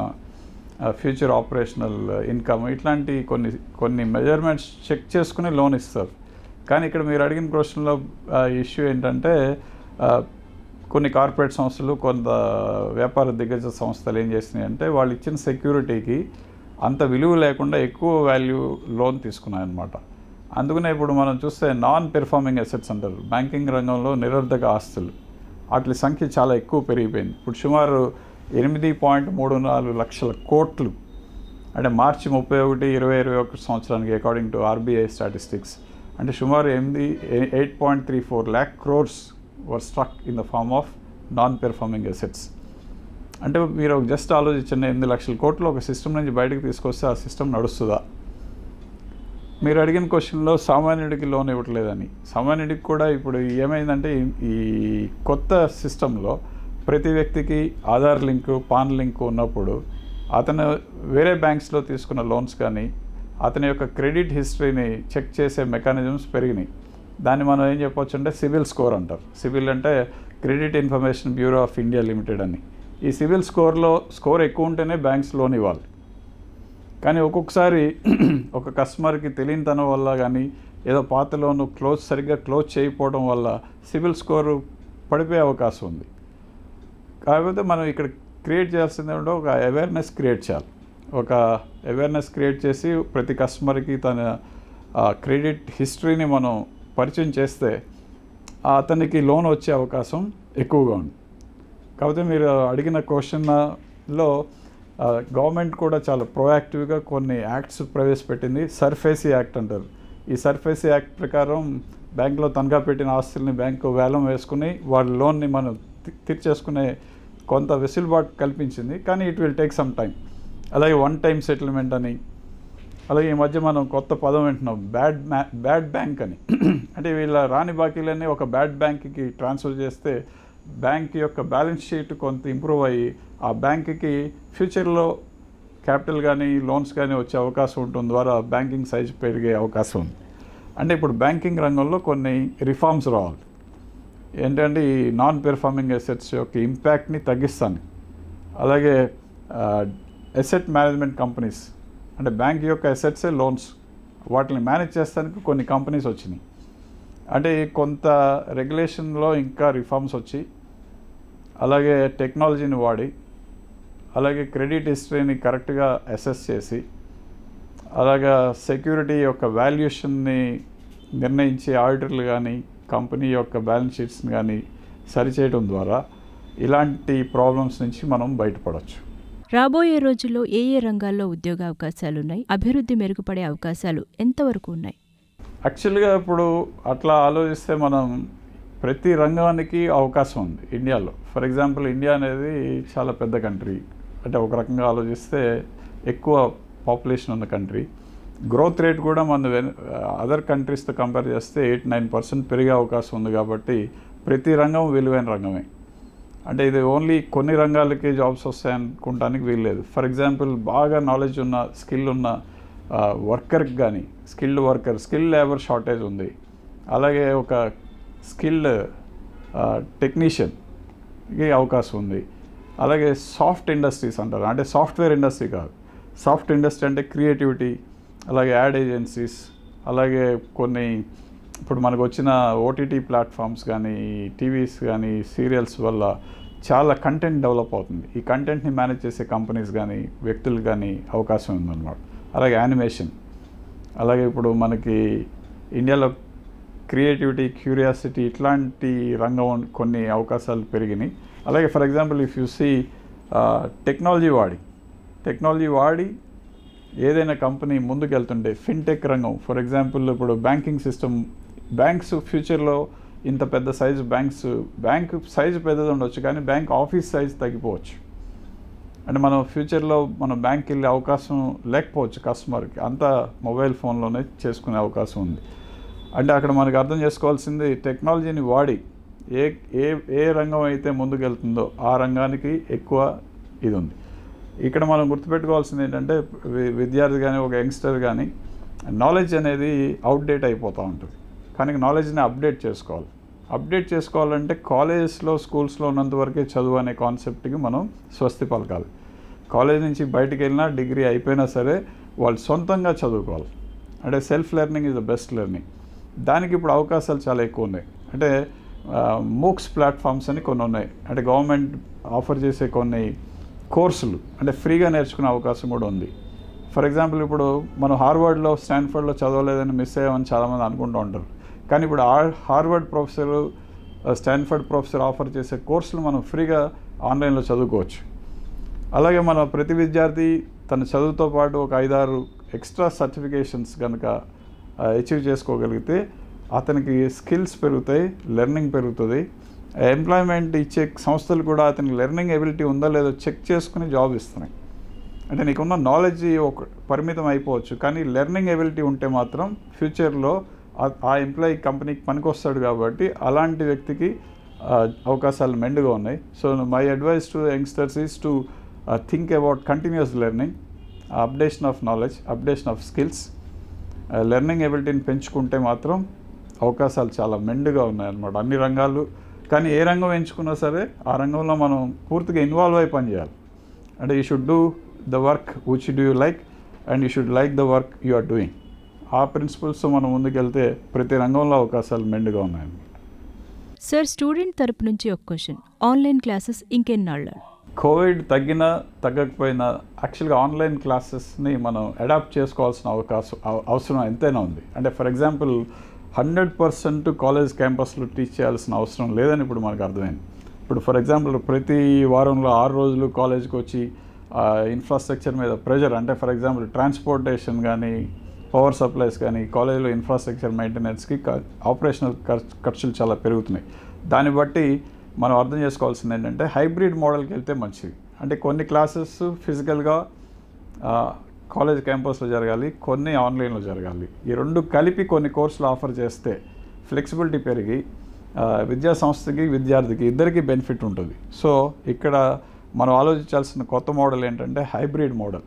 ఫ్యూచర్ ఆపరేషనల్ ఇన్కమ్, ఇట్లాంటి కొన్ని మెజర్మెంట్స్ చెక్ చేసుకుని లోన్ ఇస్తారు. కానీ ఇక్కడ మీరు అడిగిన క్వశ్చన్లో ఇష్యూ ఏంటంటే, కొన్ని కార్పొరేట్ సంస్థలు, కొంత వ్యాపార దిగ్గజ సంస్థలు ఏం చేసినాయి అంటే, వాళ్ళు ఇచ్చిన సెక్యూరిటీకి అంత విలువ లేకుండా ఎక్కువ వాల్యూ లోన్ తీసుకున్నాయి అన్నమాట. అందుకనే ఇప్పుడు మనం చూస్తే నాన్ పెర్ఫార్మింగ్ అసెట్స్ అంటారు బ్యాంకింగ్ రంగంలో, నిరర్ధక ఆస్తులు, వాటి సంఖ్య చాలా ఎక్కువ పెరిగిపోయింది. ఇప్పుడు సుమారు 8.34 లక్షల కోట్లు, అంటే మార్చి 31, 2021 సంవత్సరానికి అకార్డింగ్ టు ఆర్బీఐ స్టాటిస్టిక్స్, అంటే సుమారు 8.34 lakh crores were struck in the form of non performing assets. అంటే మీరు జస్ట్ ఆలోచించండి, 8 లక్షల కోట్లు ఒక సిస్టమ్ నుంచి బయటకు తీసుకొస్తే ఆ సిస్టమ్ నడుస్తుందా? మీరు అడిగిన క్వశ్చన్లో సామాన్యుడికి లోన్ ఇవ్వట్లేదని, సామాన్యుడికి కూడా ఇప్పుడు ఏమైందంటే, ఈ కొత్త సిస్టంలో ప్రతి వ్యక్తికి ఆధార్ లింకు, పాన్ లింకు ఉన్నప్పుడు అతను వేరే బ్యాంక్స్లో తీసుకున్న లోన్స్ కానీ అతని యొక్క క్రెడిట్ హిస్టరీని చెక్ చేసే మెకానిజమ్స్ పెరిగినాయి. దాన్ని మనం ఏం చెప్పొచ్చు అంటే సిబిల్ స్కోర్ అంటారు. సిబిల్ అంటే credit information bureau of India limited అని. ఈ సిబిల్ స్కోర్ ఎక్కువ ఉంటేనే బ్యాంక్స్ లోన్ ఇవ్వాలి. కానీ ఒక్కొక్కసారి ఒక కస్టమర్కి తెలియనితనం వల్ల కానీ, ఏదో పాత లోను సరిగ్గా క్లోజ్ చేయకపోవడం వల్ల సిబిల్ స్కోరు పడిపోయే అవకాశం ఉంది. కాకపోతే మనం ఇక్కడ క్రియేట్ చేయాల్సింది ఏమంటే, ఒక అవేర్నెస్ క్రియేట్ చేయాలి. ఒక అవేర్నెస్ క్రియేట్ చేసి ప్రతి కస్టమర్కి తన క్రెడిట్ హిస్టరీని మనం పరిచయం చేస్తే అతనికి లోన్ వచ్చే అవకాశం ఎక్కువగా ఉంది. కాకపోతే మీరు అడిగిన క్వశ్చన్లో గవర్నమెంట్ కూడా చాలా ప్రోయాక్టివ్గా కొన్ని యాక్ట్స్ ప్రవేశపెట్టింది. సర్ఫేసీ యాక్ట్ అంటారు. ఈ సర్ఫేసీ యాక్ట్ ప్రకారం బ్యాంకులో తనఖా పెట్టిన ఆస్తుల్ని బ్యాంకు వేలం వేసుకుని వాళ్ళ లోన్ని మనం తీర్చేసుకునే కొంత వెసులుబాటు కల్పించింది. కానీ it will take some time. అలాగే వన్ టైం సెటిల్మెంట్ అని, అలాగే ఈ మధ్య మనం కొత్త పదం వింటున్నాం, బ్యాడ్ బ్యాంక్ అని. అంటే వీళ్ళ రాని బాకీలన్నీ ఒక బ్యాడ్ బ్యాంక్కి ట్రాన్స్ఫర్ చేస్తే బ్యాంక్ యొక్క బ్యాలెన్స్ షీట్ కొంత ఇంప్రూవ్ అయ్యి ఆ బ్యాంక్కి ఫ్యూచర్లో క్యాపిటల్ కానీ లోన్స్ కానీ వచ్చే అవకాశం ఉండటం ద్వారా బ్యాంకింగ్ సైజ్ పెరిగే అవకాశం ఉంది. అంటే ఇప్పుడు బ్యాంకింగ్ రంగంలో కొన్ని రిఫార్మ్స్ రావాలి. ఏంటంటే ఈ నాన్ పెర్ఫార్మింగ్ అసెట్స్ యొక్క ఇంపాక్ట్ని తగ్గిస్తాను. అలాగే అసెట్ మేనేజ్మెంట్ కంపెనీస్, అంటే బ్యాంక్ యొక్క అసెట్సే లోన్స్, వాటిని మేనేజ్ చేస్తానికి కొన్ని కంపెనీస్ వచ్చినాయి. అంటే కొంత రెగ్యులేషన్లో ఇంకా రిఫార్మ్స్ వచ్చి, అలాగే టెక్నాలజీని వాడి, అలాగే క్రెడిట్ హిస్టరీని కరెక్ట్గా అసెస్ చేసి, అలాగా సెక్యూరిటీ యొక్క వాల్యుయేషన్ని నిర్ణయించి ఆడిటర్లు కానీ కంపెనీ యొక్క బ్యాలెన్స్ షీట్స్ని కానీ సరిచేయడం ద్వారా ఇలాంటి ప్రాబ్లమ్స్ నుంచి మనం బయటపడవచ్చు. రాబోయే రోజుల్లో ఏ ఏ రంగాల్లో ఉద్యోగ అవకాశాలున్నాయి? అభివృద్ధి మెరుగుపడే అవకాశాలు ఎంతవరకు ఉన్నాయి? యాక్చువల్గా ఇప్పుడు అట్లా ఆలోచిస్తే మనం ప్రతి రంగానికి అవకాశం ఉంది ఇండియాలో. ఫర్ ఎగ్జాంపుల్, ఇండియా అనేది చాలా పెద్ద కంట్రీ. అంటే ఒక రకంగా ఆలోచిస్తే ఎక్కువ పాపులేషన్ ఉన్న కంట్రీ. గ్రోత్ రేట్ కూడా మన అదర్ కంట్రీస్తో కంపేర్ చేస్తే 8-9% పెరిగే అవకాశం ఉంది. కాబట్టి ప్రతి రంగం విలువైన రంగమే. అంటే ఇది ఓన్లీ కొన్ని రంగాలకి జాబ్స్ వస్తాయి అనుకుంటానికి వీల్లేదు. ఫర్ ఎగ్జాంపుల్ బాగా నాలెడ్జ్ ఉన్న స్కిల్ ఉన్న వర్కర్కి కానీ స్కిల్ లేబర్ షార్టేజ్ ఉంది. అలాగే ఒక స్కిల్డ్ టెక్నీషియన్కి అవకాశం ఉంది. అలాగే సాఫ్ట్ ఇండస్ట్రీస్ అంటారు, అంటే సాఫ్ట్వేర్ ఇండస్ట్రీ కాదు, సాఫ్ట్ ఇండస్ట్రీ అంటే క్రియేటివిటీ, అలాగే యాడ్ ఏజెన్సీస్, అలాగే కొన్ని ఇప్పుడు మనకు వచ్చిన ఓటీటీ ప్లాట్ఫామ్స్ కానీ టీవీస్ కానీ సీరియల్స్ వల్ల చాలా కంటెంట్ డెవలప్ అవుతుంది. ఈ కంటెంట్ని మేనేజ్ చేసే కంపెనీస్ కానీ వ్యక్తులు కానీ అవకాశం ఉందన్నమాట. అలాగే యానిమేషన్, అలాగే ఇప్పుడు మనకి ఇండియాలో క్రియేటివిటీ, క్యూరియాసిటీ ఇట్లాంటి రంగం కొన్ని అవకాశాలు పెరిగినాయి. అలాగే for example if you see technology వాడి ఏదైనా కంపెనీ ముందుకెళ్తుంటే ఫిన్టెక్ రంగం, ఫర్ ఎగ్జాంపుల్ ఇప్పుడు బ్యాంకింగ్ సిస్టమ్, బ్యాంక్స్ ఫ్యూచర్లో ఇంత పెద్ద సైజు బ్యాంక్ సైజు పెద్దది ఉండొచ్చు, కానీ బ్యాంక్ ఆఫీస్ సైజు తగ్గిపోవచ్చు. అంటే మనం ఫ్యూచర్లో మనం బ్యాంక్కి వెళ్ళే అవకాశం లేకపోవచ్చు కస్టమర్కి, అంతా మొబైల్ ఫోన్లోనే చేసుకునే అవకాశం ఉంది. అంటే అక్కడ మనకు అర్థం చేసుకోవాల్సింది టెక్నాలజీని వాడి ఏ రంగం అయితే ముందుకెళ్తుందో ఆ రంగానికి ఎక్కువ ఇది ఉంది. ఇక్కడ మనం గుర్తుపెట్టుకోవాల్సింది ఏంటంటే విద్యార్థి కానీ ఒక యంగ్స్టర్ కానీ నాలెడ్జ్ అనేది అవుట్డేట్ అయిపోతూ ఉంటుంది, కానీ నాలెడ్జ్ని అప్డేట్ చేసుకోవాలంటే కాలేజెస్లో స్కూల్స్లో ఉన్నంత వరకే చదువు అనే కాన్సెప్ట్కి మనం స్వస్తి పలకాలి. కాలేజ్ నుంచి బయటికి వెళ్ళినా డిగ్రీ అయిపోయినా సరే వాళ్ళు సొంతంగా చదువుకోవాలి. అంటే self learning is the best learning. దానికి ఇప్పుడు అవకాశాలు చాలా ఎక్కువ ఉన్నాయి. అంటే మూక్స్ ప్లాట్ఫామ్స్ అని కొన్ని ఉన్నాయి, అంటే గవర్నమెంట్ ఆఫర్ చేసే కొన్ని కోర్సులు అంటే ఫ్రీగా నేర్చుకునే అవకాశం కూడా ఉంది. ఫర్ ఎగ్జాంపుల్ ఇప్పుడు మనం హార్వర్డ్లో స్టాన్ఫర్డ్లో చదవలేదని మిస్ అయ్యామని చాలామంది అనుకుంటూ ఉంటారు, కానీ ఇప్పుడు Harvard professor Stanford professor offer చేసే కోర్సులు మనం ఫ్రీగా ఆన్లైన్లో చదువుకోవచ్చు. అలాగే మన ప్రతి విద్యార్థి తన చదువుతో పాటు ఒక 5-6 ఎక్స్ట్రా సర్టిఫికేషన్స్ కనుక అచీవ్ చేసుకోగలిగితే అతనికి స్కిల్స్ పెరుగుతాయి, లెర్నింగ్ పెరుగుతుంది. ఎంప్లాయ్మెంట్ ఇచ్చే సంస్థలు కూడా అతనికి లెర్నింగ్ ఎబిలిటీ ఉందా లేదో చెక్ చేసుకుని జాబ్ ఇస్తున్నాయి. అంటే నీకున్న నాలెడ్జ్ ఒక పరిమితం అయిపోవచ్చు, కానీ లెర్నింగ్ ఎబిలిటీ ఉంటే మాత్రం ఫ్యూచర్లో ఆ ఎంప్లాయీ కంపెనీకి పనికొస్తాడు. కాబట్టి అలాంటి వ్యక్తికి అవకాశాలు మెండుగా ఉన్నాయి. So my advice to youngsters is to think about continuous learning, updation of knowledge, updation of skills. Learning ఎబిలిటీని పెంచుకుంటే మాత్రం అవకాశాలు చాలా మెండుగా ఉన్నాయన్నమాట అన్ని రంగాలు. కానీ ఏ రంగం ఎంచుకున్నా సరే ఆ రంగంలో మనం పూర్తిగా ఇన్వాల్వ్ అయి పనిచేయాలి. అంటే you should do the work which do you like and you should like the work you are doing. ఆ ప్రిన్సిపల్స్తో మనం ముందుకెళ్తే ప్రతి రంగంలో అవకాశాలు మెండుగా ఉన్నాయన్నమాట. సార్, స్టూడెంట్ తరపు నుంచి ఒక క్వశ్చన్, ఆన్లైన్ క్లాసెస్ ఇంకెన్నాళ్ళు? కోవిడ్ తగ్గకపోయినా యాక్చువల్గా ఆన్లైన్ క్లాసెస్ని మనం అడాప్ట్ చేసుకోవాల్సిన అవసరం ఎంతైనా ఉంది. అంటే ఫర్ ఎగ్జాంపుల్ 100% కాలేజ్ క్యాంపస్లో టీచ్ చేయాల్సిన అవసరం లేదని ఇప్పుడు మనకు అర్థమైంది. ఇప్పుడు ఫర్ ఎగ్జాంపుల్ ప్రతి వారంలో 6 రోజులు కాలేజ్కి వచ్చి ఇన్ఫ్రాస్ట్రక్చర్ మీద ప్రెషర్, అంటే ఫర్ ఎగ్జాంపుల్ ట్రాన్స్పోర్టేషన్ కానీ పవర్ సప్లైస్ కానీ కాలేజీలో ఇన్ఫ్రాస్ట్రక్చర్ మెయింటెనెన్స్కి ఆపరేషనల్ ఖర్చులు చాలా పెరుగుతున్నాయి. దాన్ని బట్టి మనం అర్థం చేసుకోవాల్సింది ఏంటంటే హైబ్రిడ్ మోడల్కి వెళ్తే మంచిది. అంటే కొన్ని క్లాసెస్ ఫిజికల్గా కాలేజ్ క్యాంపస్లో జరగాలి, కొన్ని ఆన్లైన్లో జరగాలి. ఈ రెండు కలిపి కొన్ని కోర్సులు ఆఫర్ చేస్తే ఫ్లెక్సిబిలిటీ పెరిగి విద్యా సంస్థకి విద్యార్థికి ఇద్దరికీ బెనిఫిట్ ఉంటుంది. సో ఇక్కడ మనం ఆలోచించాల్సిన కొత్త మోడల్ ఏంటంటే హైబ్రిడ్ మోడల్.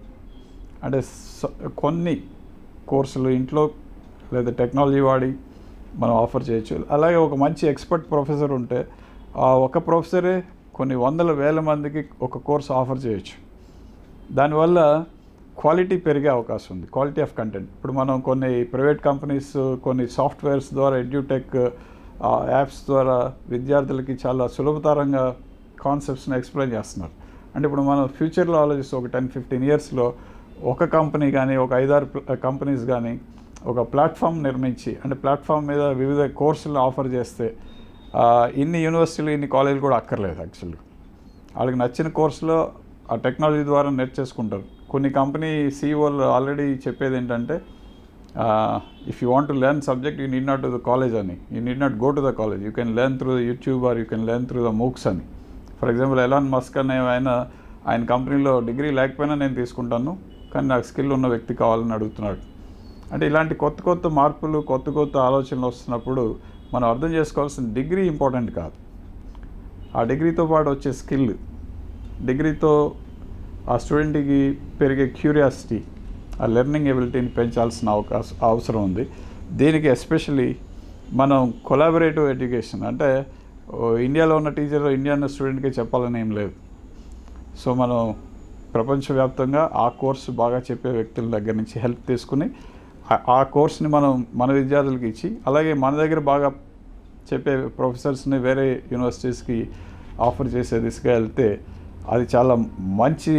అంటే కొన్ని కోర్సులు ఇంట్లో లేదా టెక్నాలజీ వాడి మనం ఆఫర్ చేయొచ్చు. అలాగే ఒక మంచి ఎక్స్పర్ట్ ప్రొఫెసర్ ఉంటే ఆ ఒక ప్రొఫెసరే కొన్ని 100,000 మందికి ఒక కోర్సు ఆఫర్ చేయొచ్చు. దానివల్ల క్వాలిటీ పెరిగే అవకాశం ఉంది, క్వాలిటీ ఆఫ్ కంటెంట్. ఇప్పుడు మనం కొన్ని ప్రైవేట్ కంపెనీస్ కొన్ని సాఫ్ట్వేర్స్ ద్వారా ఎడ్యూటెక్ యాప్స్ ద్వారా విద్యార్థులకి చాలా సులభతరంగా కాన్సెప్ట్స్ని ఎక్స్ప్లెయిన్ చేస్తున్నారు. అంటే ఇప్పుడు మనం ఫ్యూచర్లో ఆలోచిస్తే ఒక 10-15 ఇయర్స్లో ఒక కంపెనీ కానీ ఒక 5-6 కంపెనీస్ కానీ ఒక ప్లాట్ఫామ్ నిర్మించి, అంటే ప్లాట్ఫామ్ మీద వివిధ కోర్సులు ఆఫర్ చేస్తే ఇన్ని యూనివర్సిటీలు ఇన్ని కాలేజీలు కూడా అక్కర్లేదు. యాక్చువల్లీ వాళ్ళకి నచ్చిన కోర్సులో ఆ టెక్నాలజీ ద్వారా నేర్చేసుకుంటారు. కొన్ని కంపెనీ సీఈఓలు ఆల్రెడీ చెప్పేది ఏంటంటే if you want to learn subject you need not to the college అని, you need not go to the college, you can learn through the YouTube or you can learn through the MOOCs అని. For example Elon Musk అనే ఆయన కంపెనీలో degree లేకపోయినా నేను తీసుకుంటాను, కానీ నాకు స్కిల్ ఉన్న వ్యక్తి కావాలని అడుగుతున్నాడు. అంటే ఇలాంటి కొత్త మార్పులు కొత్త ఆలోచనలు వస్తున్నప్పుడు మనం అర్థం చేసుకోవాల్సిన డిగ్రీ ఇంపార్టెంట్ కాదు. ఆ డిగ్రీతో పాటు వచ్చే స్కిల్, డిగ్రీతో ఆ స్టూడెంట్కి పెరిగే క్యూరియాసిటీ, ఆ లెర్నింగ్ ఎబిలిటీని పెంచాల్సిన అవసరం ఉంది. దీనికి ఎస్పెషలీ మనం కొలాబరేటివ్ ఎడ్యుకేషన్, అంటే ఇండియాలో ఉన్న టీచర్ ఇండియన్ స్టూడెంట్కి చెప్పాలని ఏం లేదు. సో మనం ప్రపంచవ్యాప్తంగా ఆ కోర్సు బాగా చెప్పే వ్యక్తుల దగ్గర నుంచి హెల్ప్ తీసుకుని ఆ కోర్స్ని మనం మన విద్యార్థులకి ఇచ్చి, అలాగే మన దగ్గర బాగా చెప్పే ప్రొఫెసర్స్ని వేరే యూనివర్సిటీస్కి ఆఫర్ చేసే దిశగా వెళ్తే అది చాలా మంచి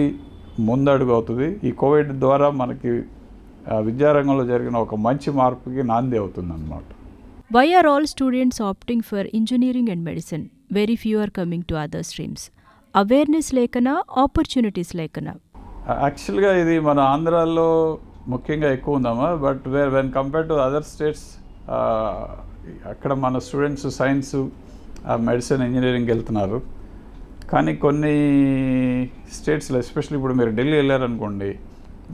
ముందడుగు అవుతుంది. ఈ కోవిడ్ ద్వారా మనకి విద్యారంగంలో జరిగిన ఒక మంచి మార్పుకి నాంది అవుతుంది అన్నమాట. Why are all students opting for engineering and medicine? Very few are coming to other streams. Awareness లేకనా, ఆపర్చునిటీస్ లేకనా? యాక్చువల్గా ఇది మన ఆంధ్రాలో ముఖ్యంగా ఎక్కువ ఉందమ్మా. But when compare to other states, అక్కడ మన స్టూడెంట్స్ సైన్స్, మెడిసిన్, ఇంజనీరింగ్ వెళ్తున్నారు. కానీ కొన్ని స్టేట్స్లో, ఎస్పెషల్లీ ఇప్పుడు మీరు ఢిల్లీ వెళ్ళారనుకోండి,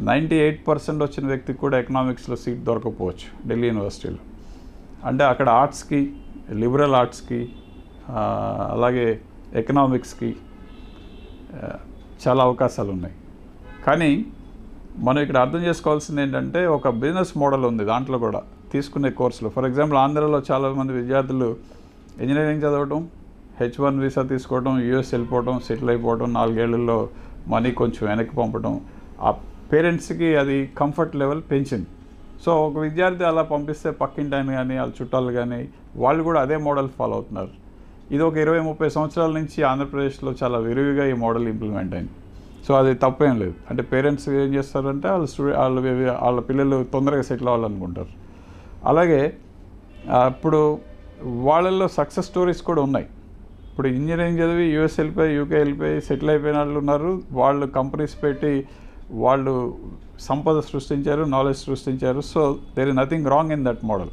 98% వచ్చిన వ్యక్తికి కూడా ఎకనామిక్స్లో సీట్ దొరకకపోవచ్చు ఢిల్లీ యూనివర్సిటీలో. అంటే అక్కడ ఆర్ట్స్కి, లిబరల్ ఆర్ట్స్కి, అలాగే ఎకనామిక్స్కి చాలా అవకాశాలు ఉన్నాయి. కానీ మనం ఇక్కడ అర్థం చేసుకోవాల్సింది ఏంటంటే, ఒక బిజినెస్ మోడల్ ఉంది దాంట్లో కూడా తీసుకునే కోర్సులు. ఫర్ ఎగ్జాంపుల్ ఆంధ్రాలో చాలామంది విద్యార్థులు ఇంజనీరింగ్ చదవటం, H1 వీసా తీసుకోవడం, యూఎస్ వెళ్ళిపోవడం, సెటిల్ అయిపోవడం, 4 ఏళ్లలో మనీ కొంచెం వెనక్కి పంపడం, ఆ పేరెంట్స్కి అది కంఫర్ట్ లెవెల్ పెంచింది. సో ఒక విద్యార్థి అలా పంపిస్తే పక్కింటి ఆయన కానీ వాళ్ళ చుట్టాలు కానీ వాళ్ళు కూడా అదే మోడల్ ఫాలో అవుతున్నారు. ఇది ఒక 20-30 సంవత్సరాల నుంచి ఆంధ్రప్రదేశ్లో చాలా విరివిగా ఈ మోడల్ ఇంప్లిమెంట్ అయింది. సో అది తప్పేం లేదు. అంటే పేరెంట్స్ ఏం చేస్తారంటే వాళ్ళ పిల్లలు తొందరగా సెటిల్ అవ్వాలనుకుంటారు. అలాగే ఇప్పుడు వాళ్ళల్లో సక్సెస్ స్టోరీస్ కూడా ఉన్నాయి. ఇప్పుడు ఇంజనీరింగ్ చదివి యూఎస్ వెళ్ళిపోయి, యూకే వెళ్ళిపోయి సెటిల్ అయిపోయిన వాళ్ళు ఉన్నారు. వాళ్ళు కంపెనీస్ పెట్టి వాళ్ళు సంపద సృష్టించారు, నాలెడ్జ్ సృష్టించారు. So there is nothing wrong in that model.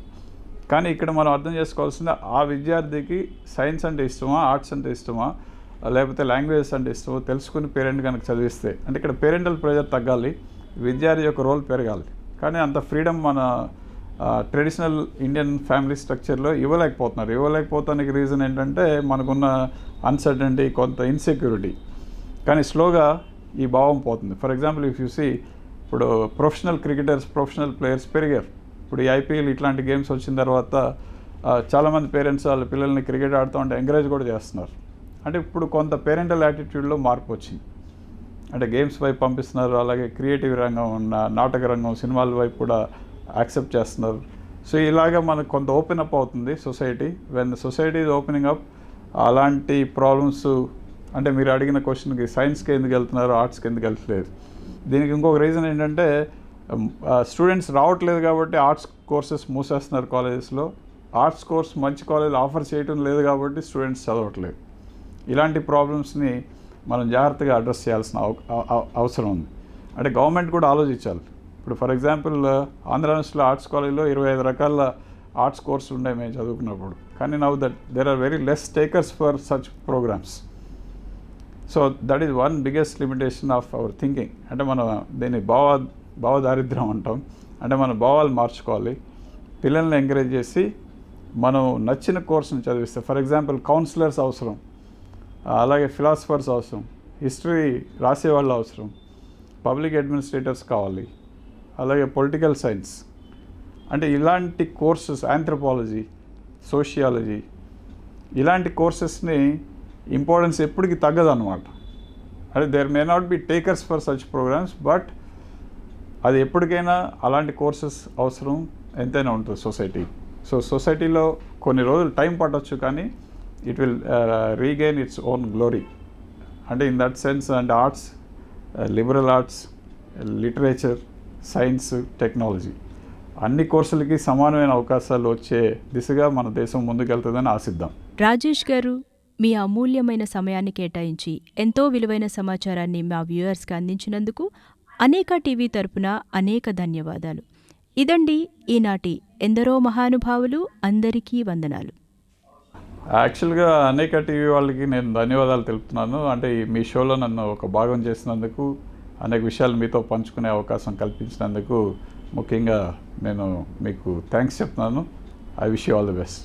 కానీ ఇక్కడ మనం అర్థం చేసుకోవాల్సింది, ఆ విద్యార్థికి సైన్స్ అంటే ఇష్టమా, ఆర్ట్స్ అంటే ఇష్టమా, లేకపోతే లాంగ్వేజెస్ అంటే ఇష్టమో తెలుసుకుని పేరెంట్ కనుక చదివిస్తే, అంటే ఇక్కడ పేరెంటల్ ప్రెజర్ తగ్గాలి, విద్యార్థి యొక్క రోల్ పెరగాలి. కానీ అంత ఫ్రీడమ్ మన ట్రెడిషనల్ ఇండియన్ ఫ్యామిలీ స్ట్రక్చర్లో ఇవ్వలేకపోతానికి రీజన్ ఏంటంటే మనకున్న అన్సర్టనిటీ, కొంత ఇన్సెక్యూరిటీ. కానీ స్లోగా ఈ భావం పోతుంది. For example if you see, ఇప్పుడు ప్రొఫెషనల్ క్రికెటర్స్, ప్రొఫెషనల్ ప్లేయర్స్ పెరిగారు. ఇప్పుడు ఈ ఐపీఎల్ ఇట్లాంటి గేమ్స్ వచ్చిన తర్వాత చాలామంది పేరెంట్స్ వాళ్ళ పిల్లల్ని క్రికెట్ ఆడుతూ ఉంటే ఎంకరేజ్ కూడా చేస్తున్నారు. అంటే ఇప్పుడు కొంత పేరెంటల్ యాటిట్యూడ్లో మార్పు వచ్చింది. అంటే గేమ్స్ వైపు పంపిస్తున్నారు, అలాగే క్రియేటివ్ రంగం, నాటక రంగం, సినిమాల వైపు కూడా యాక్సెప్ట్ చేస్తున్నారు. సో ఇలాగ మనకు కొంత ఓపెన్ అప్ అవుతుంది society. When society is opening up, అలాంటి ప్రాబ్లమ్స్, అంటే మీరు అడిగిన క్వశ్చన్కి సైన్స్కి ఎందుకు వెళ్తున్నారు, ఆర్ట్స్కి ఎందుకు వెళ్తలేదు, దీనికి ఇంకొక రీజన్ ఏంటంటే స్టూడెంట్స్ రావట్లేదు కాబట్టి ఆర్ట్స్ కోర్సెస్ మూసేస్తున్నారు కాలేజెస్లో. ఆర్ట్స్ కోర్స్ మంచి కాలేజ్ ఆఫర్ చేయటం లేదు కాబట్టి స్టూడెంట్స్ చదవట్లేదు. ఇలాంటి ప్రాబ్లమ్స్ని మనం జాగ్రత్తగా అడ్రస్ చేయాల్సిన అవసరం ఉంది. అంటే గవర్నమెంట్ కూడా ఆలోచించాలి. ఇప్పుడు ఫర్ ఎగ్జాంపుల్ ఆంధ్ర యూనివర్సిటీలో ఆర్ట్స్ కాలేజ్లో 25 రకాల ఆర్ట్స్ కోర్సులు ఉన్నాయి మేము చదువుకున్నప్పుడు. కానీ now that there are very less takers for such programmes. So that is one biggest limitation of our thinking. అంటే మనం దీన్ని భావదారిద్ర్యం అంటాం. అంటే మన భావాలు మార్చుకోవాలి, పిల్లల్ని ఎంకరేజ్ చేసి మనం నచ్చిన కోర్సును చదివిస్తే. ఫర్ ఎగ్జాంపుల్ కౌన్సిలర్స్ అవసరం, అలాగే ఫిలాసఫర్స్ అవసరం, హిస్టరీ రాసేవాళ్ళు అవసరం, పబ్లిక్ అడ్మినిస్ట్రేటర్స్ కావాలి, అలాగే పొలిటికల్ సైన్స్. అంటే ఇలాంటి కోర్సెస్, ఆంథ్రోపాలజీ, సోషియాలజీ, ఇలాంటి కోర్సెస్ని ఇంపార్టెన్స్ ఎప్పటికీ తగ్గదు అన్నమాట. అంటే there may not be takers for such programmes, but అది ఎప్పటికైనా అలాంటి కోర్సెస్ అవసరం ఎంతైనా ఉంటుంది సొసైటీ. సో సొసైటీలో కొన్ని రోజులు టైం పట్టవచ్చు, కానీ it will regain its own glory. అంటే in that sense, and arts, liberal arts, literature, science, technology, అన్ని కోర్సులకి సమానమైన అవకాశాలు వచ్చే దిశగా మన దేశం ముందుకెళ్తుందని ఆశిద్దాం. రాజేష్ గారు, మీ అమూల్యమైన సమయాన్ని కేటాయించి ఎంతో విలువైన సమాచారాన్ని మా వ్యూయర్స్కి అందించినందుకు అనేక టీవీ తరపున అనేక ధన్యవాదాలు. ఇదండి ఈనాటి ఎందరో మహానుభావులు, అందరికీ వందనాలు. యాక్చువల్గా అనేక టీవీ వాళ్ళకి నేను ధన్యవాదాలు తెలుపుతున్నాను. అంటే మీ షోలో నన్ను ఒక భాగం చేసినందుకు, అనేక విషయాలు మీతో పంచుకునే అవకాశం కల్పించినందుకు ముఖ్యంగా నేను మీకు థ్యాంక్స్ చెప్తున్నాను. I wish you all the best.